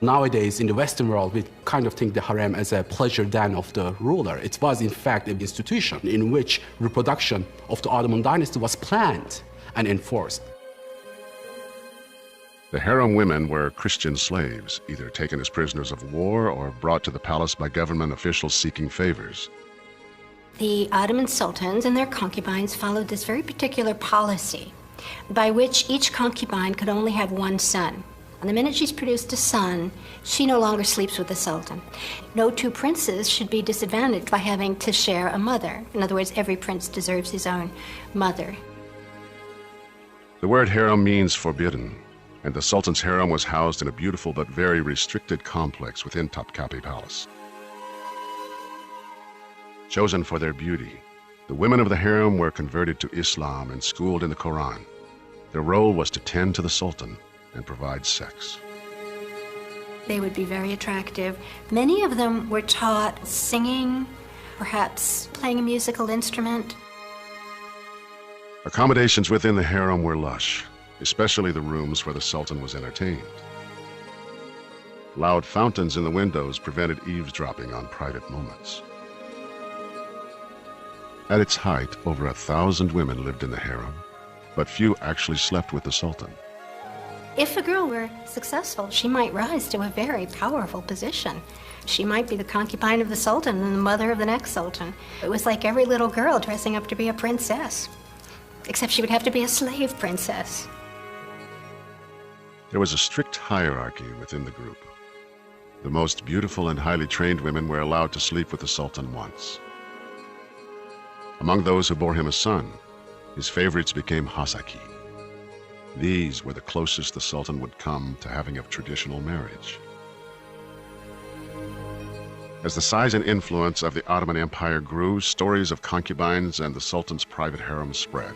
Nowadays, in the Western world, we kind of think the harem as a pleasure den of the ruler. It was, in fact, an institution in which reproduction of the Ottoman dynasty was planned and enforced. The harem women were Christian slaves, either taken as prisoners of war or brought to the palace by government officials seeking favors. The Ottoman sultans and their concubines followed this very particular policy by which each concubine could only have one son. And the minute she's produced a son, she no longer sleeps with the sultan. No two princes should be disadvantaged by having to share a mother. In other words, every prince deserves his own mother. The word harem means forbidden, and the sultan's harem was housed in a beautiful but very restricted complex within Topkapi Palace. Chosen for their beauty, the women of the harem were converted to Islam and schooled in the Quran. Their role was to tend to the sultan and provide sex. They would be very attractive. Many of them were taught singing, perhaps playing a musical instrument. Accommodations within the harem were lush, especially the rooms where the sultan was entertained. Loud fountains in the windows prevented eavesdropping on private moments. At its height, over 1,000 women lived in the harem, but few actually slept with the sultan. If a girl were successful, she might rise to a very powerful position. She might be the concubine of the sultan and the mother of the next sultan. It was like every little girl dressing up to be a princess, except she would have to be a slave princess. There was a strict hierarchy within the group. The most beautiful and highly trained women were allowed to sleep with the sultan once. Among those who bore him a son, his favorites became Hasaki. These were the closest the sultan would come to having a traditional marriage. As the size and influence of the Ottoman Empire grew, stories of concubines and the sultan's private harem spread.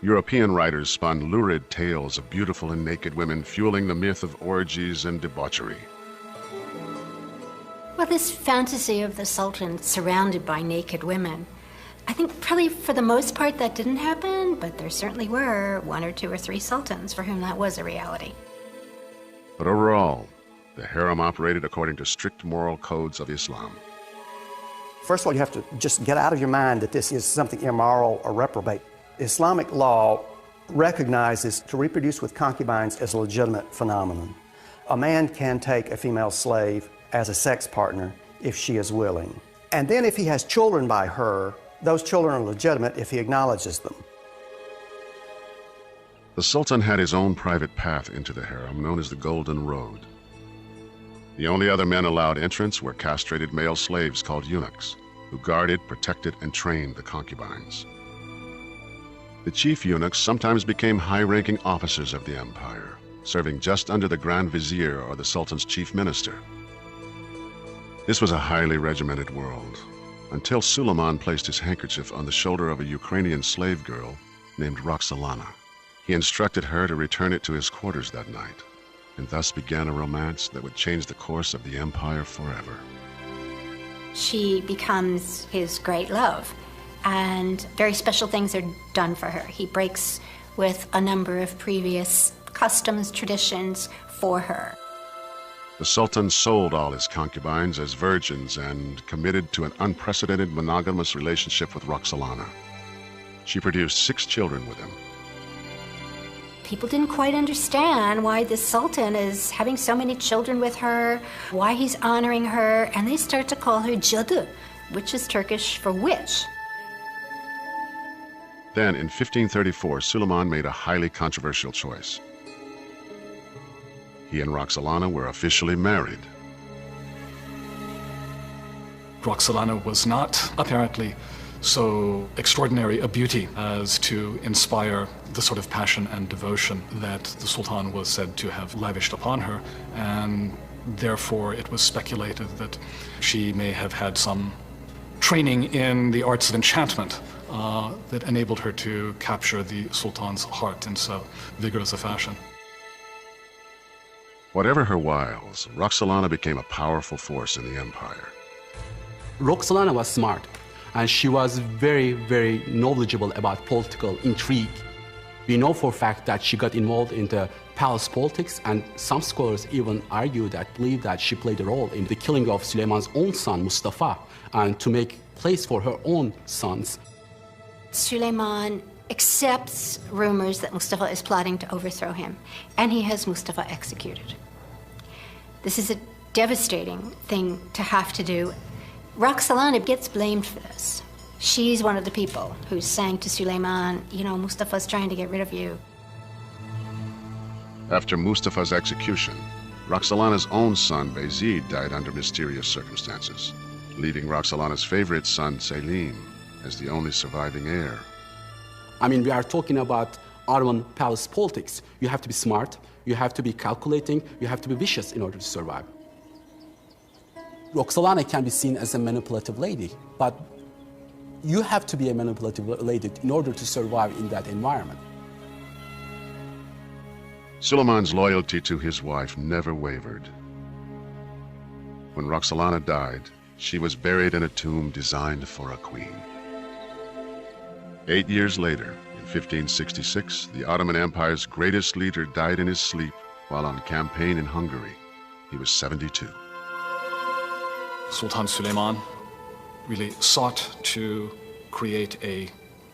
European writers spun lurid tales of beautiful and naked women, fueling the myth of orgies and debauchery. Well, this fantasy of the sultan surrounded by naked women, I think probably for the most part that didn't happen, but there certainly were 1 or 2 or 3 sultans for whom that was a reality. But overall, the harem operated according to strict moral codes of Islam. First of all, you have to just get out of your mind that this is something immoral or reprobate. Islamic law recognizes to reproduce with concubines as a legitimate phenomenon. A man can take a female slave as a sex partner if she is willing. And then if he has children by her, those children are legitimate if he acknowledges them. The sultan had his own private path into the harem, known as the Golden Road. The only other men allowed entrance were castrated male slaves called eunuchs, who guarded, protected, and trained the concubines. The chief eunuchs sometimes became high-ranking officers of the empire, serving just under the Grand Vizier or the Sultan's chief minister. This was a highly regimented world, until Suleiman placed his handkerchief on the shoulder of a Ukrainian slave girl named Roxolana. He instructed her to return it to his quarters that night, and thus began a romance that would change the course of the empire forever. She becomes his great love, and very special things are done for her. He breaks with a number of previous customs, traditions for her. The Sultan sold all his concubines as virgins and committed to an unprecedented monogamous relationship with Roxolana. She produced 6 children with him. People didn't quite understand why the Sultan is having so many children with her, why he's honoring her, and they start to call her Cadı, which is Turkish for witch. Then, in 1534, Suleiman made a highly controversial choice. He and Roxolana were officially married. Roxolana was not apparently so extraordinary a beauty as to inspire the sort of passion and devotion that the Sultan was said to have lavished upon her, and therefore it was speculated that she may have had some training in the arts of enchantment that enabled her to capture the Sultan's heart in so vigorous a fashion. Whatever her wiles, Roxolana became a powerful force in the empire. Roxolana was smart, and she was very, very knowledgeable about political intrigue. We know for a fact that she got involved in the palace politics, and some scholars even believe that she played a role in the killing of Süleyman's own son, Mustafa, and to make place for her own sons. Süleyman accepts rumors that Mustafa is plotting to overthrow him, and he has Mustafa executed. This is a devastating thing to have to do. Roxolana gets blamed for this. She's one of the people who's saying to Süleyman, you know, Mustafa's trying to get rid of you. After Mustafa's execution, Roxolana's own son, Bayezid, died under mysterious circumstances, leaving Roxolana's favorite son, Selim, as the only surviving heir. I mean, we are talking about Ottoman palace politics. You have to be smart, you have to be calculating, you have to be vicious in order to survive. Roxolana can be seen as a manipulative lady, but you have to be a manipulative lady in order to survive in that environment. Süleyman's loyalty to his wife never wavered. When Roxolana died, she was buried in a tomb designed for a queen. 8 years later, in 1566, the Ottoman Empire's greatest leader died in his sleep while on campaign in Hungary. He was 72. Sultan Süleyman really sought to create a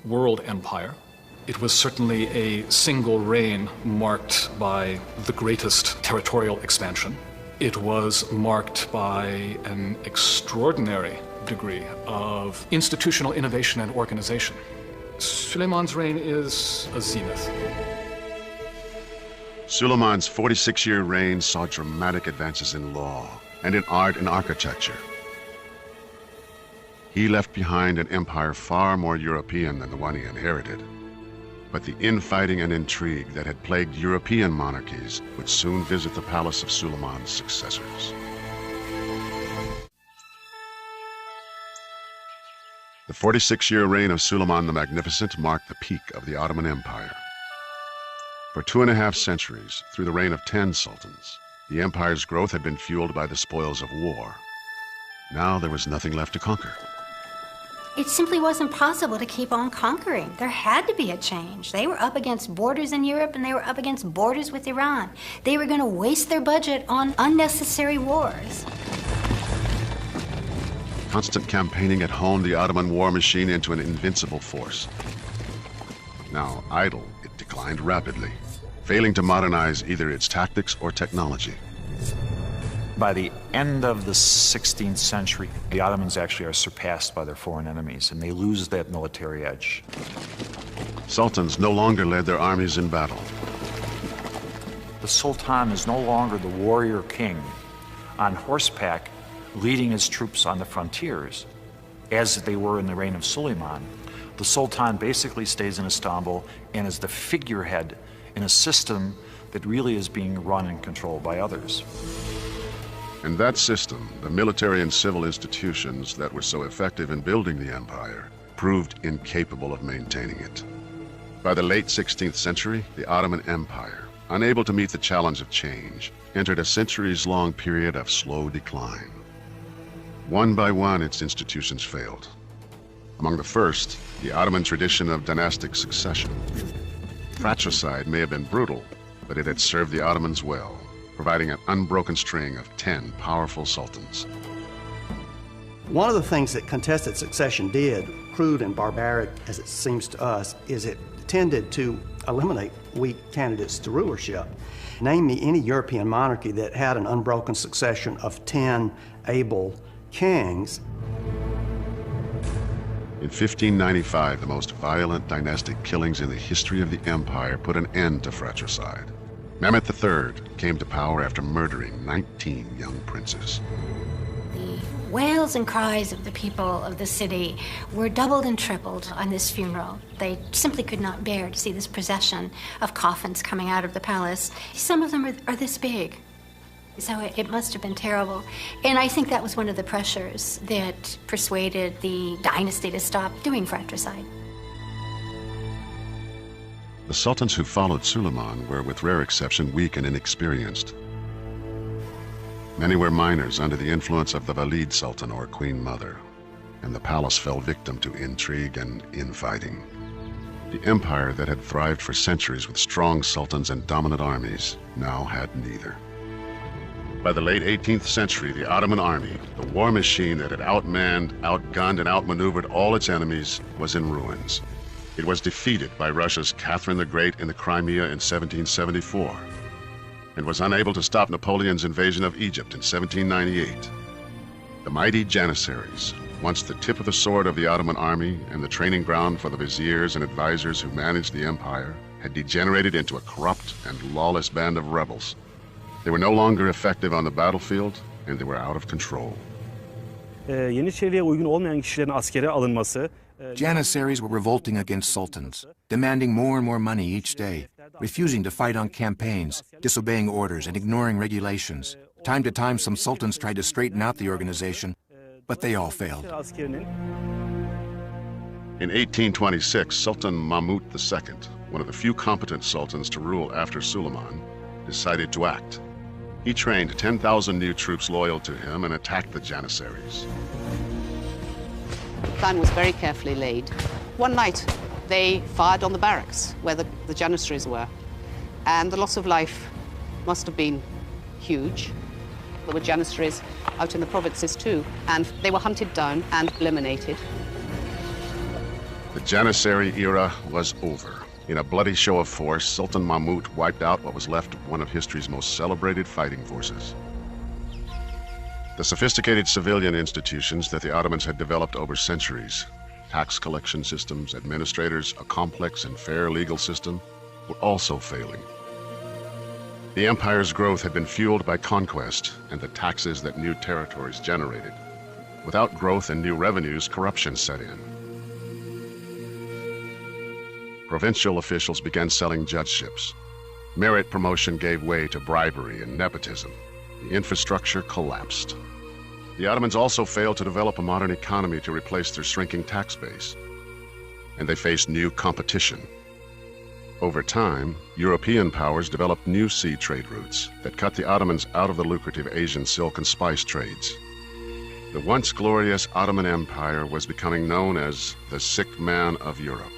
world empire. It was certainly a single reign marked by the greatest territorial expansion. It was marked by an extraordinary degree of institutional innovation and organization. Süleyman's reign is a zenith. Süleyman's 46-year reign saw dramatic advances in law and in art and architecture. He left behind an empire far more European than the one he inherited. But the infighting and intrigue that had plagued European monarchies would soon visit the palace of Süleyman's successors. The 46-year reign of Süleyman the Magnificent marked the peak of the Ottoman Empire. For 2.5 centuries, through the reign of 10 sultans, the empire's growth had been fueled by the spoils of war. Now there was nothing left to conquer. It simply wasn't possible to keep on conquering. There had to be a change. They were up against borders in Europe, and they were up against borders with Iran. They were going to waste their budget on unnecessary wars. Constant campaigning had honed the Ottoman war machine into an invincible force. Now idle, it declined rapidly, failing to modernize either its tactics or technology. By the end of the 16th century, the Ottomans actually are surpassed by their foreign enemies, and they lose that military edge. Sultans no longer led their armies in battle. The Sultan is no longer the warrior king on horseback leading his troops on the frontiers, as they were in the reign of Süleyman. The Sultan basically stays in Istanbul and is the figurehead in a system that really is being run and controlled by others. In that system, the military and civil institutions that were so effective in building the empire proved incapable of maintaining it. By the late 16th century, the Ottoman Empire, unable to meet the challenge of change, entered a centuries-long period of slow decline. One by one, its institutions failed. Among the first, the Ottoman tradition of dynastic succession. Fratricide may have been brutal, but it had served the Ottomans well, providing an unbroken string of 10 powerful sultans. One of the things that contested succession did, crude and barbaric as it seems to us, is it tended to eliminate weak candidates to rulership. Name me any European monarchy that had an unbroken succession of 10 able kings. In 1595, the most violent dynastic killings in the history of the empire put an end to fratricide. Mehmet III came to power after murdering 19 young princes. The wails and cries of the people of the city were doubled and tripled on this funeral. They simply could not bear to see this procession of coffins coming out of the palace. Some of them are this big. So it must have been terrible. And I think that was one of the pressures that persuaded the dynasty to stop doing fratricide. The sultans who followed Süleyman were, with rare exception, weak and inexperienced. Many were minors under the influence of the Valid Sultan or Queen Mother, and the palace fell victim to intrigue and infighting. The empire that had thrived for centuries with strong sultans and dominant armies now had neither. By the late 18th century, the Ottoman army, the war machine that had outmanned, outgunned, and outmaneuvered all its enemies, was in ruins. It was defeated by Russia's Catherine the Great in the Crimea in 1774, and was unable to stop Napoleon's invasion of Egypt in 1798. The mighty Janissaries, once the tip of the sword of the Ottoman army and the training ground for the viziers and advisors who managed the empire, had degenerated into a corrupt and lawless band of rebels. They were no longer effective on the battlefield, and they were out of control. Yeniçeriliğe uygun olmayan kişilerin askere alınması. Janissaries were revolting against sultans, demanding more and more money each day, refusing to fight on campaigns, disobeying orders, and ignoring regulations. Time to time, some sultans tried to straighten out the organization, but they all failed. In 1826, Sultan Mahmud II, one of the few competent sultans to rule after Suleiman, decided to act. He trained 10,000 new troops loyal to him and attacked the Janissaries. The plan was very carefully laid. One night, they fired on the barracks where the Janissaries were, and the loss of life must have been huge. There were Janissaries out in the provinces too, and they were hunted down and eliminated. The Janissary era was over. In a bloody show of force, Sultan Mahmud wiped out what was left of one of history's most celebrated fighting forces. The sophisticated civilian institutions that the Ottomans had developed over centuries, tax collection systems, administrators, a complex and fair legal system, were also failing. The empire's growth had been fueled by conquest and the taxes that new territories generated. Without growth and new revenues, corruption set in. Provincial officials began selling judgeships. Merit promotion gave way to bribery and nepotism. The infrastructure collapsed. The Ottomans also failed to develop a modern economy to replace their shrinking tax base. And they faced new competition. Over time, European powers developed new sea trade routes that cut the Ottomans out of the lucrative Asian silk and spice trades. The once glorious Ottoman Empire was becoming known as the sick man of Europe.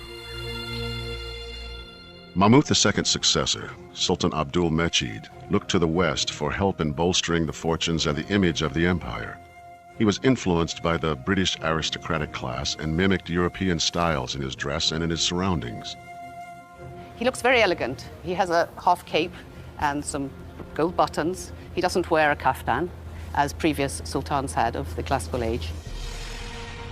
Mahmud II's successor, Sultan Abdul Mejid, looked to the West for help in bolstering the fortunes and the image of the empire. He was influenced by the British aristocratic class and mimicked European styles in his dress and in his surroundings. He looks very elegant. He has a half cape and some gold buttons. He doesn't wear a kaftan, as previous sultans had of the classical age.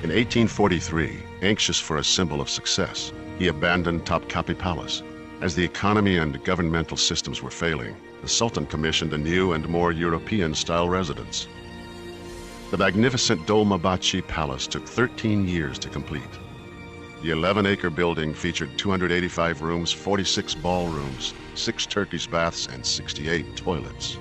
In 1843, anxious for a symbol of success, he abandoned Topkapi Palace. As the economy and governmental systems were failing, the Sultan commissioned a new and more European-style residence. The magnificent Dolmabahce Palace took 13 years to complete. The 11-acre building featured 285 rooms, 46 ballrooms, 6 Turkish baths, and 68 toilets.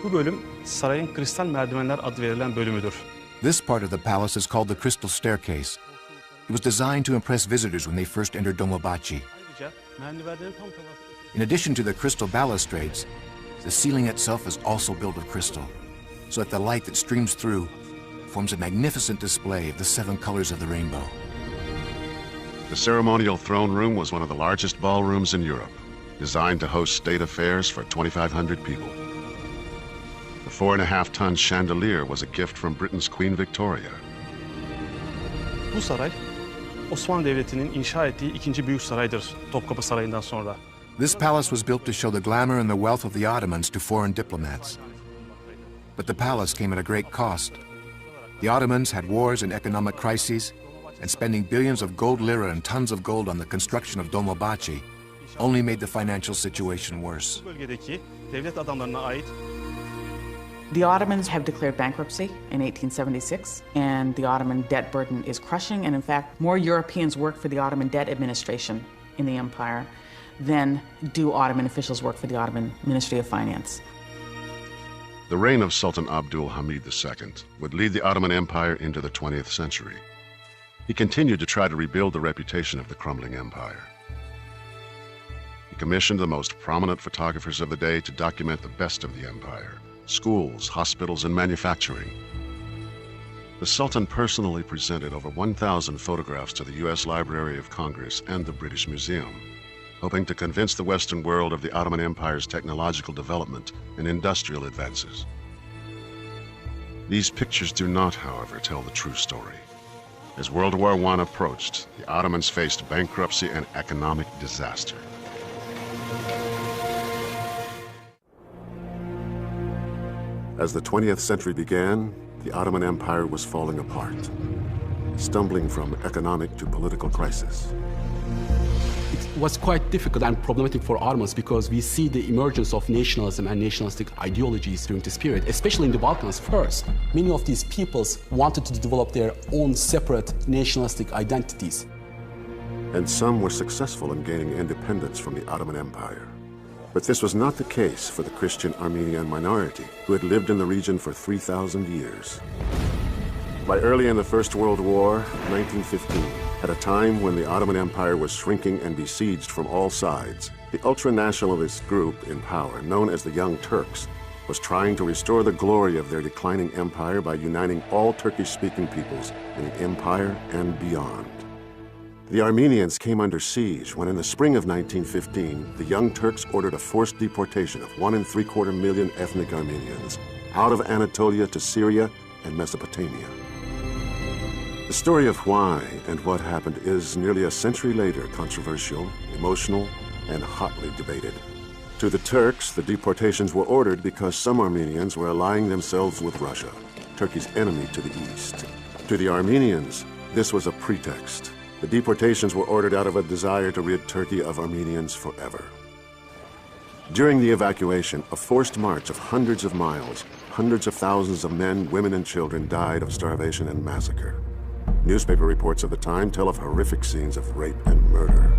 Bu bölüm sarayın kristal merdivenler adı verilen bölümüdür. This part of the palace is called the Crystal Staircase. It was designed to impress visitors when they first entered Dolmabahce. In addition to the crystal balustrades, the ceiling itself is also built of crystal, so that the light that streams through forms a magnificent display of the 7 colors of the rainbow. The ceremonial throne room was one of the largest ballrooms in Europe, designed to host state affairs for 2,500 people. The 4.5-ton chandelier was a gift from Britain's Queen Victoria. Bu saray, Osmanlı Devleti'nin inşa ettiği ikinci büyük saraydır Topkapı Sarayı'ndan sonra. This palace was built to show the glamour and the wealth of the Ottomans to foreign diplomats. But the palace came at a great cost. The Ottomans had wars and economic crises, and spending billions of gold lira and tons of gold on the construction of Dolmabahce only made the financial situation worse. Bu bölgedeki devlet adamlarına ait The Ottomans have declared bankruptcy in 1876, and the Ottoman debt burden is crushing, and in fact, more Europeans work for the Ottoman debt administration in the empire than do Ottoman officials work for the Ottoman Ministry of Finance. The reign of Sultan Abdul Hamid II would lead the Ottoman Empire into the 20th century. He continued to try to rebuild the reputation of the crumbling empire. He commissioned the most prominent photographers of the day to document the best of the empire: schools, hospitals, and manufacturing. The Sultan personally presented over 1,000 photographs to the U.S. Library of Congress and the British Museum, hoping to convince the Western world of the Ottoman Empire's technological development and industrial advances. These pictures do not, however, tell the true story. As World War I approached, the Ottomans faced bankruptcy and economic disaster. As the 20th century began, the Ottoman Empire was falling apart, stumbling from economic to political crisis. It was quite difficult and problematic for Ottomans because we see the emergence of nationalism and nationalistic ideologies during this period, especially in the Balkans first. Many of these peoples wanted to develop their own separate nationalistic identities. And some were successful in gaining independence from the Ottoman Empire. But this was not the case for the Christian Armenian minority, who had lived in the region for 3,000 years. By early in the First World War, 1915, at a time when the Ottoman Empire was shrinking and besieged from all sides, the ultra-nationalist group in power, known as the Young Turks, was trying to restore the glory of their declining empire by uniting all Turkish-speaking peoples in the empire and beyond. The Armenians came under siege when in the spring of 1915, the Young Turks ordered a forced deportation of 1.75 million ethnic Armenians out of Anatolia to Syria and Mesopotamia. The story of why and what happened is nearly a century later controversial, emotional, and hotly debated. To the Turks, the deportations were ordered because some Armenians were allying themselves with Russia, Turkey's enemy to the east. To the Armenians, this was a pretext. The deportations were ordered out of a desire to rid Turkey of Armenians forever. During the evacuation, a forced march of hundreds of miles, hundreds of thousands of men, women, and children died of starvation and massacre. Newspaper reports of the time tell of horrific scenes of rape and murder.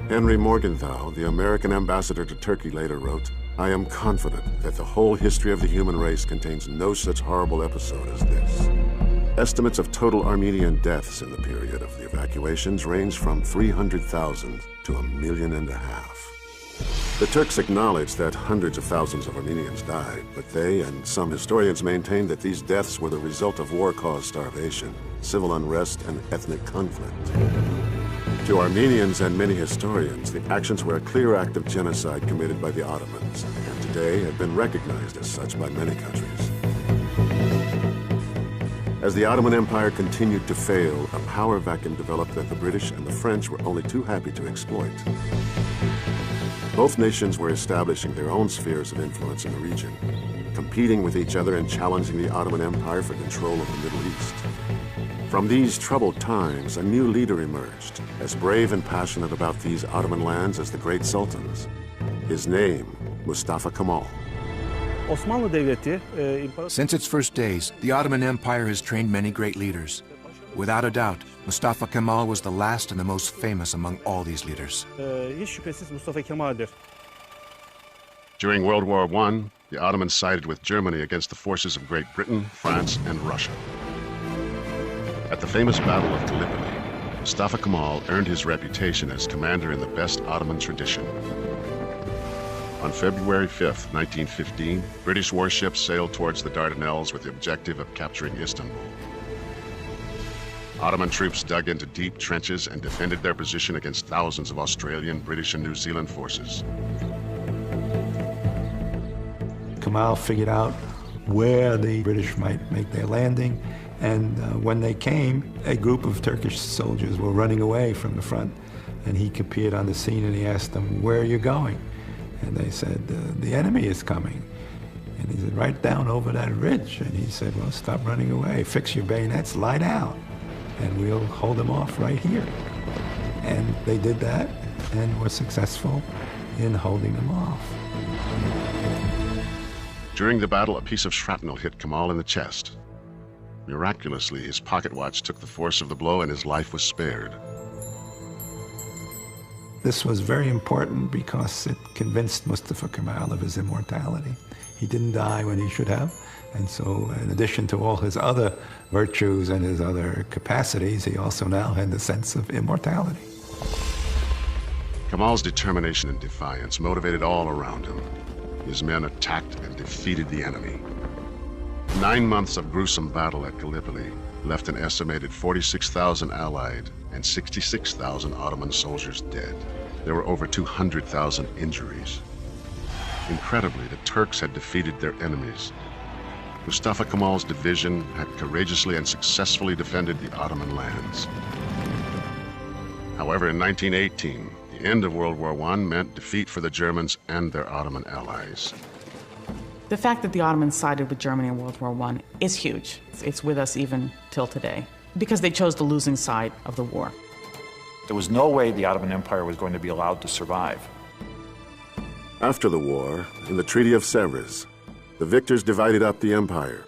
Henry Morgenthau, the American ambassador to Turkey, later wrote, "I am confident that the whole history of the human race contains no such horrible episode as this." Estimates of total Armenian deaths in the period of the evacuations range from 300,000 to 1.5 million. The Turks acknowledged that hundreds of thousands of Armenians died, but they and some historians maintain that these deaths were the result of war-caused starvation, civil unrest, and ethnic conflict. To Armenians and many historians, the actions were a clear act of genocide committed by the Ottomans, and today have been recognized as such by many countries. As the Ottoman Empire continued to fail, a power vacuum developed that the British and the French were only too happy to exploit. Both nations were establishing their own spheres of influence in the region, competing with each other and challenging the Ottoman Empire for control of the Middle East. From these troubled times, a new leader emerged, as brave and passionate about these Ottoman lands as the great sultans. His name, Mustafa Kemal. Osmanlı Devleti, Since its first days, the Ottoman Empire has trained many great leaders. Without a doubt, Mustafa Kemal was the last and the most famous among all these leaders. hiç şüphesiz Mustafa Kemal'dir. During World War I, the Ottomans sided with Germany against the forces of Great Britain, France, and Russia. At the famous Battle of Gallipoli, Mustafa Kemal earned his reputation as commander in the best Ottoman tradition. On February 5, 1915, British warships sailed towards the Dardanelles with the objective of capturing Istanbul. Ottoman troops dug into deep trenches and defended their position against thousands of Australian, British, and New Zealand forces. Kemal figured out where the British might make their landing, and when they came, a group of Turkish soldiers were running away from the front, and he appeared on the scene and he asked them, "Where are you going?" And they said, "The enemy is coming." And he said, "Right down over that ridge." And he said, "Well, stop running away, fix your bayonets, lie down, and we'll hold them off right here." And they did that and were successful in holding them off. During the battle, a piece of shrapnel hit Kemal in the chest. Miraculously, his pocket watch took the force of the blow and his life was spared. This was very important because it convinced Mustafa Kemal of his immortality. He didn't die when he should have, and so in addition to all his other virtues and his other capacities, he also now had the sense of immortality. Kemal's determination and defiance motivated all around him. His men attacked and defeated the enemy. 9 months of gruesome battle at Gallipoli left an estimated 46,000 Allied and 66,000 Ottoman soldiers dead. There were over 200,000 injuries. Incredibly, the Turks had defeated their enemies. Mustafa Kemal's division had courageously and successfully defended the Ottoman lands. However, in 1918, the end of World War I meant defeat for the Germans and their Ottoman allies. The fact that the Ottomans sided with Germany in World War I is huge. It's with us even till today, because they chose the losing side of the war. There was no way the Ottoman Empire was going to be allowed to survive. After the war, in the Treaty of Sèvres, the victors divided up the empire,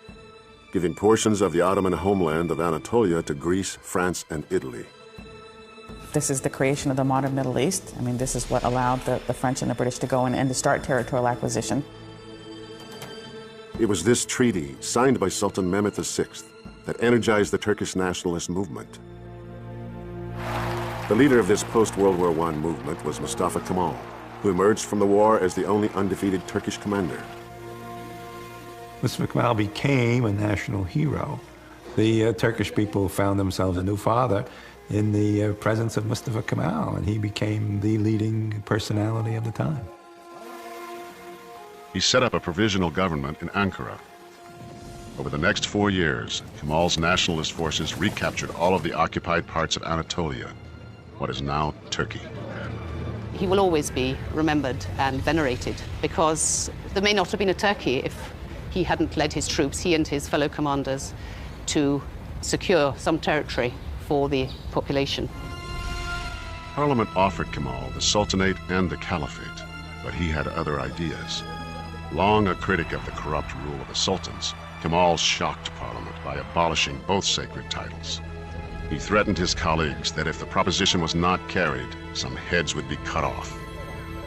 giving portions of the Ottoman homeland of Anatolia to Greece, France, and Italy. This is the creation of the modern Middle East. I mean, this is what allowed the French and the British to go in and to start territorial acquisition. It was this treaty, signed by Sultan Mehmet VI, that energized the Turkish nationalist movement. The leader of this post-World War I movement was Mustafa Kemal, who emerged from the war as the only undefeated Turkish commander. Mustafa Kemal became a national hero. The Turkish people found themselves a new father in the presence of Mustafa Kemal, and he became the leading personality of the time. He set up a provisional government in Ankara. Over the next 4 years, Kemal's nationalist forces recaptured all of the occupied parts of Anatolia, what is now Turkey. He will always be remembered and venerated because there may not have been a Turkey if he hadn't led his troops, he and his fellow commanders, to secure some territory for the population. Parliament offered Kemal the Sultanate and the Caliphate, but he had other ideas. Long a critic of the corrupt rule of the sultans, Kemal shocked Parliament by abolishing both sacred titles. He threatened his colleagues that if the proposition was not carried, some heads would be cut off.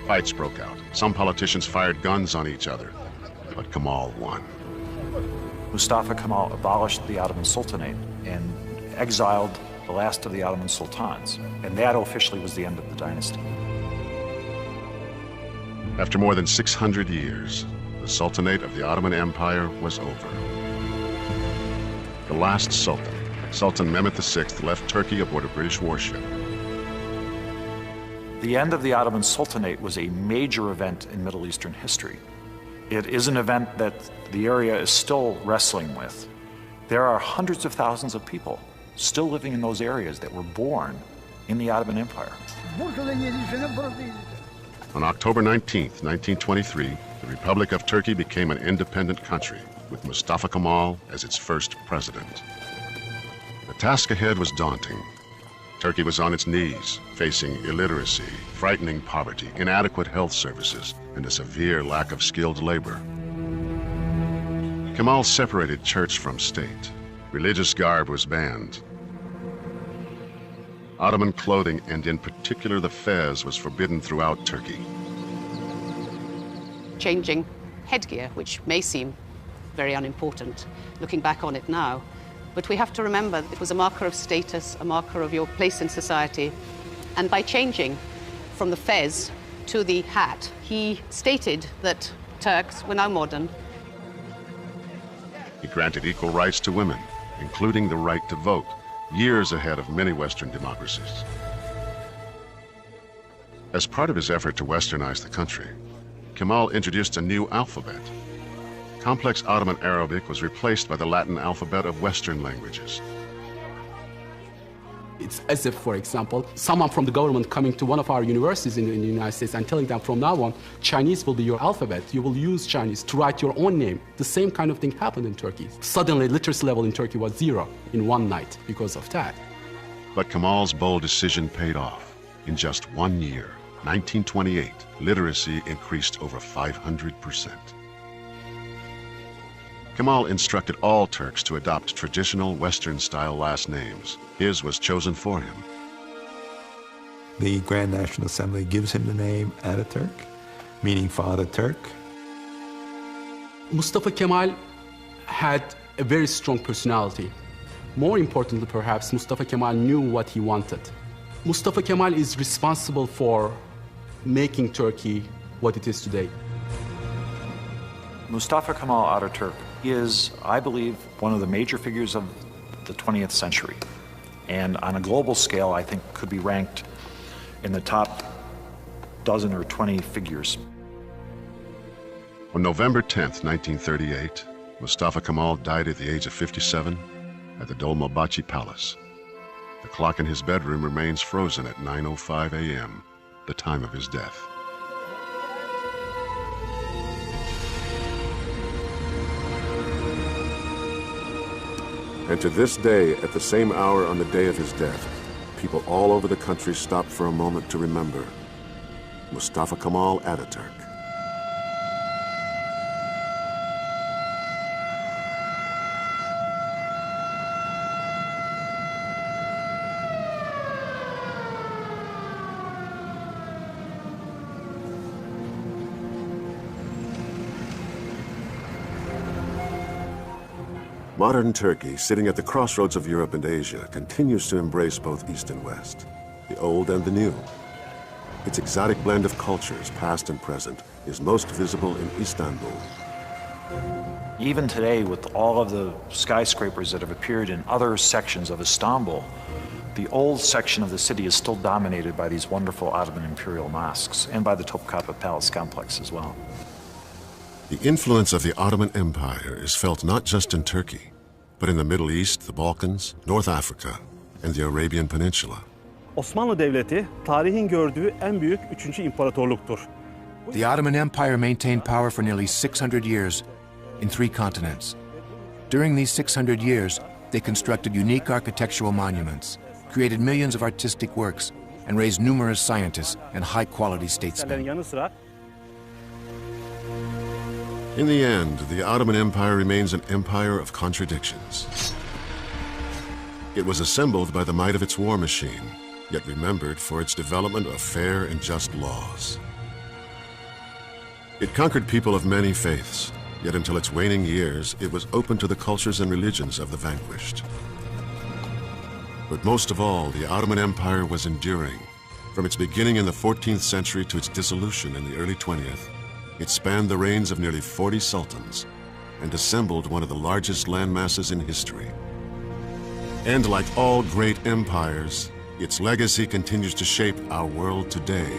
Fights broke out. Some politicians fired guns on each other, but Kemal won. Mustafa Kemal abolished the Ottoman Sultanate and exiled the last of the Ottoman sultans, and that officially was the end of the dynasty. After more than 600 years, the Sultanate of the Ottoman Empire was over. The last Sultan, Sultan Mehmet VI, left Turkey aboard a British warship. The end of the Ottoman Sultanate was a major event in Middle Eastern history. It is an event that the area is still wrestling with. There are hundreds of thousands of people still living in those areas that were born in the Ottoman Empire. On October 19, 1923, the Republic of Turkey became an independent country, with Mustafa Kemal as its first president. The task ahead was daunting. Turkey was on its knees, facing illiteracy, frightening poverty, inadequate health services, and a severe lack of skilled labor. Kemal separated church from state. Religious garb was banned. Ottoman clothing, and in particular the fez, was forbidden throughout Turkey. Changing headgear, which may seem very unimportant, looking back on it now, but we have to remember it was a marker of status, a marker of your place in society, and by changing from the fez to the hat, he stated that Turks were now modern. He granted equal rights to women, including the right to vote, years ahead of many Western democracies. As part of his effort to westernize the country, Kemal introduced a new alphabet. Complex Ottoman Arabic was replaced by the Latin alphabet of Western languages. It's as if, for example, someone from the government coming to one of our universities in the United States and telling them from now on, Chinese will be your alphabet. You will use Chinese to write your own name. The same kind of thing happened in Turkey. Suddenly, literacy level in Turkey was 0 in one night because of that. But Kemal's bold decision paid off. In just 1 year, 1928, literacy increased over 500%. Kemal instructed all Turks to adopt traditional Western-style last names. His was chosen for him. The Grand National Assembly gives him the name Ataturk, meaning Father Turk. Mustafa Kemal had a very strong personality. More importantly, perhaps, Mustafa Kemal knew what he wanted. Mustafa Kemal is responsible for making Turkey what it is today. Mustafa Kemal Ataturk He is, I believe, one of the major figures of the 20th century. And on a global scale, I think could be ranked in the top dozen or 20 figures. On November 10th, 1938, Mustafa Kemal died at the age of 57 at the Dolmabahce Palace. The clock in his bedroom remains frozen at 9:05 a.m., the time of his death. And to this day, at the same hour on the day of his death, people all over the country stop for a moment to remember Mustafa Kemal Ataturk. Modern Turkey, sitting at the crossroads of Europe and Asia, continues to embrace both East and West, the old and the new. Its exotic blend of cultures, past and present, is most visible in Istanbul. Even today, with all of the skyscrapers that have appeared in other sections of Istanbul, the old section of the city is still dominated by these wonderful Ottoman imperial mosques and by the Topkapı Palace complex as well. The influence of the Ottoman Empire is felt not just in Turkey, but in the Middle East, the Balkans, North Africa, and the Arabian Peninsula. Osmanlı Devleti tarihin gördüğü en büyük 3. imparatorluktur. The Ottoman Empire maintained power for nearly 600 years in 3 continents. During these 600 years, they constructed unique architectural monuments, created millions of artistic works, and raised numerous scientists and high-quality statesmen. In the end, the Ottoman Empire remains an empire of contradictions. It was assembled by the might of its war machine, yet remembered for its development of fair and just laws. It conquered people of many faiths, yet until its waning years, it was open to the cultures and religions of the vanquished. But most of all, the Ottoman Empire was enduring. From its beginning in the 14th century to its dissolution in the early 20th, it spanned the reigns of nearly 40 sultans and assembled one of the largest landmasses in history. And like all great empires, its legacy continues to shape our world today.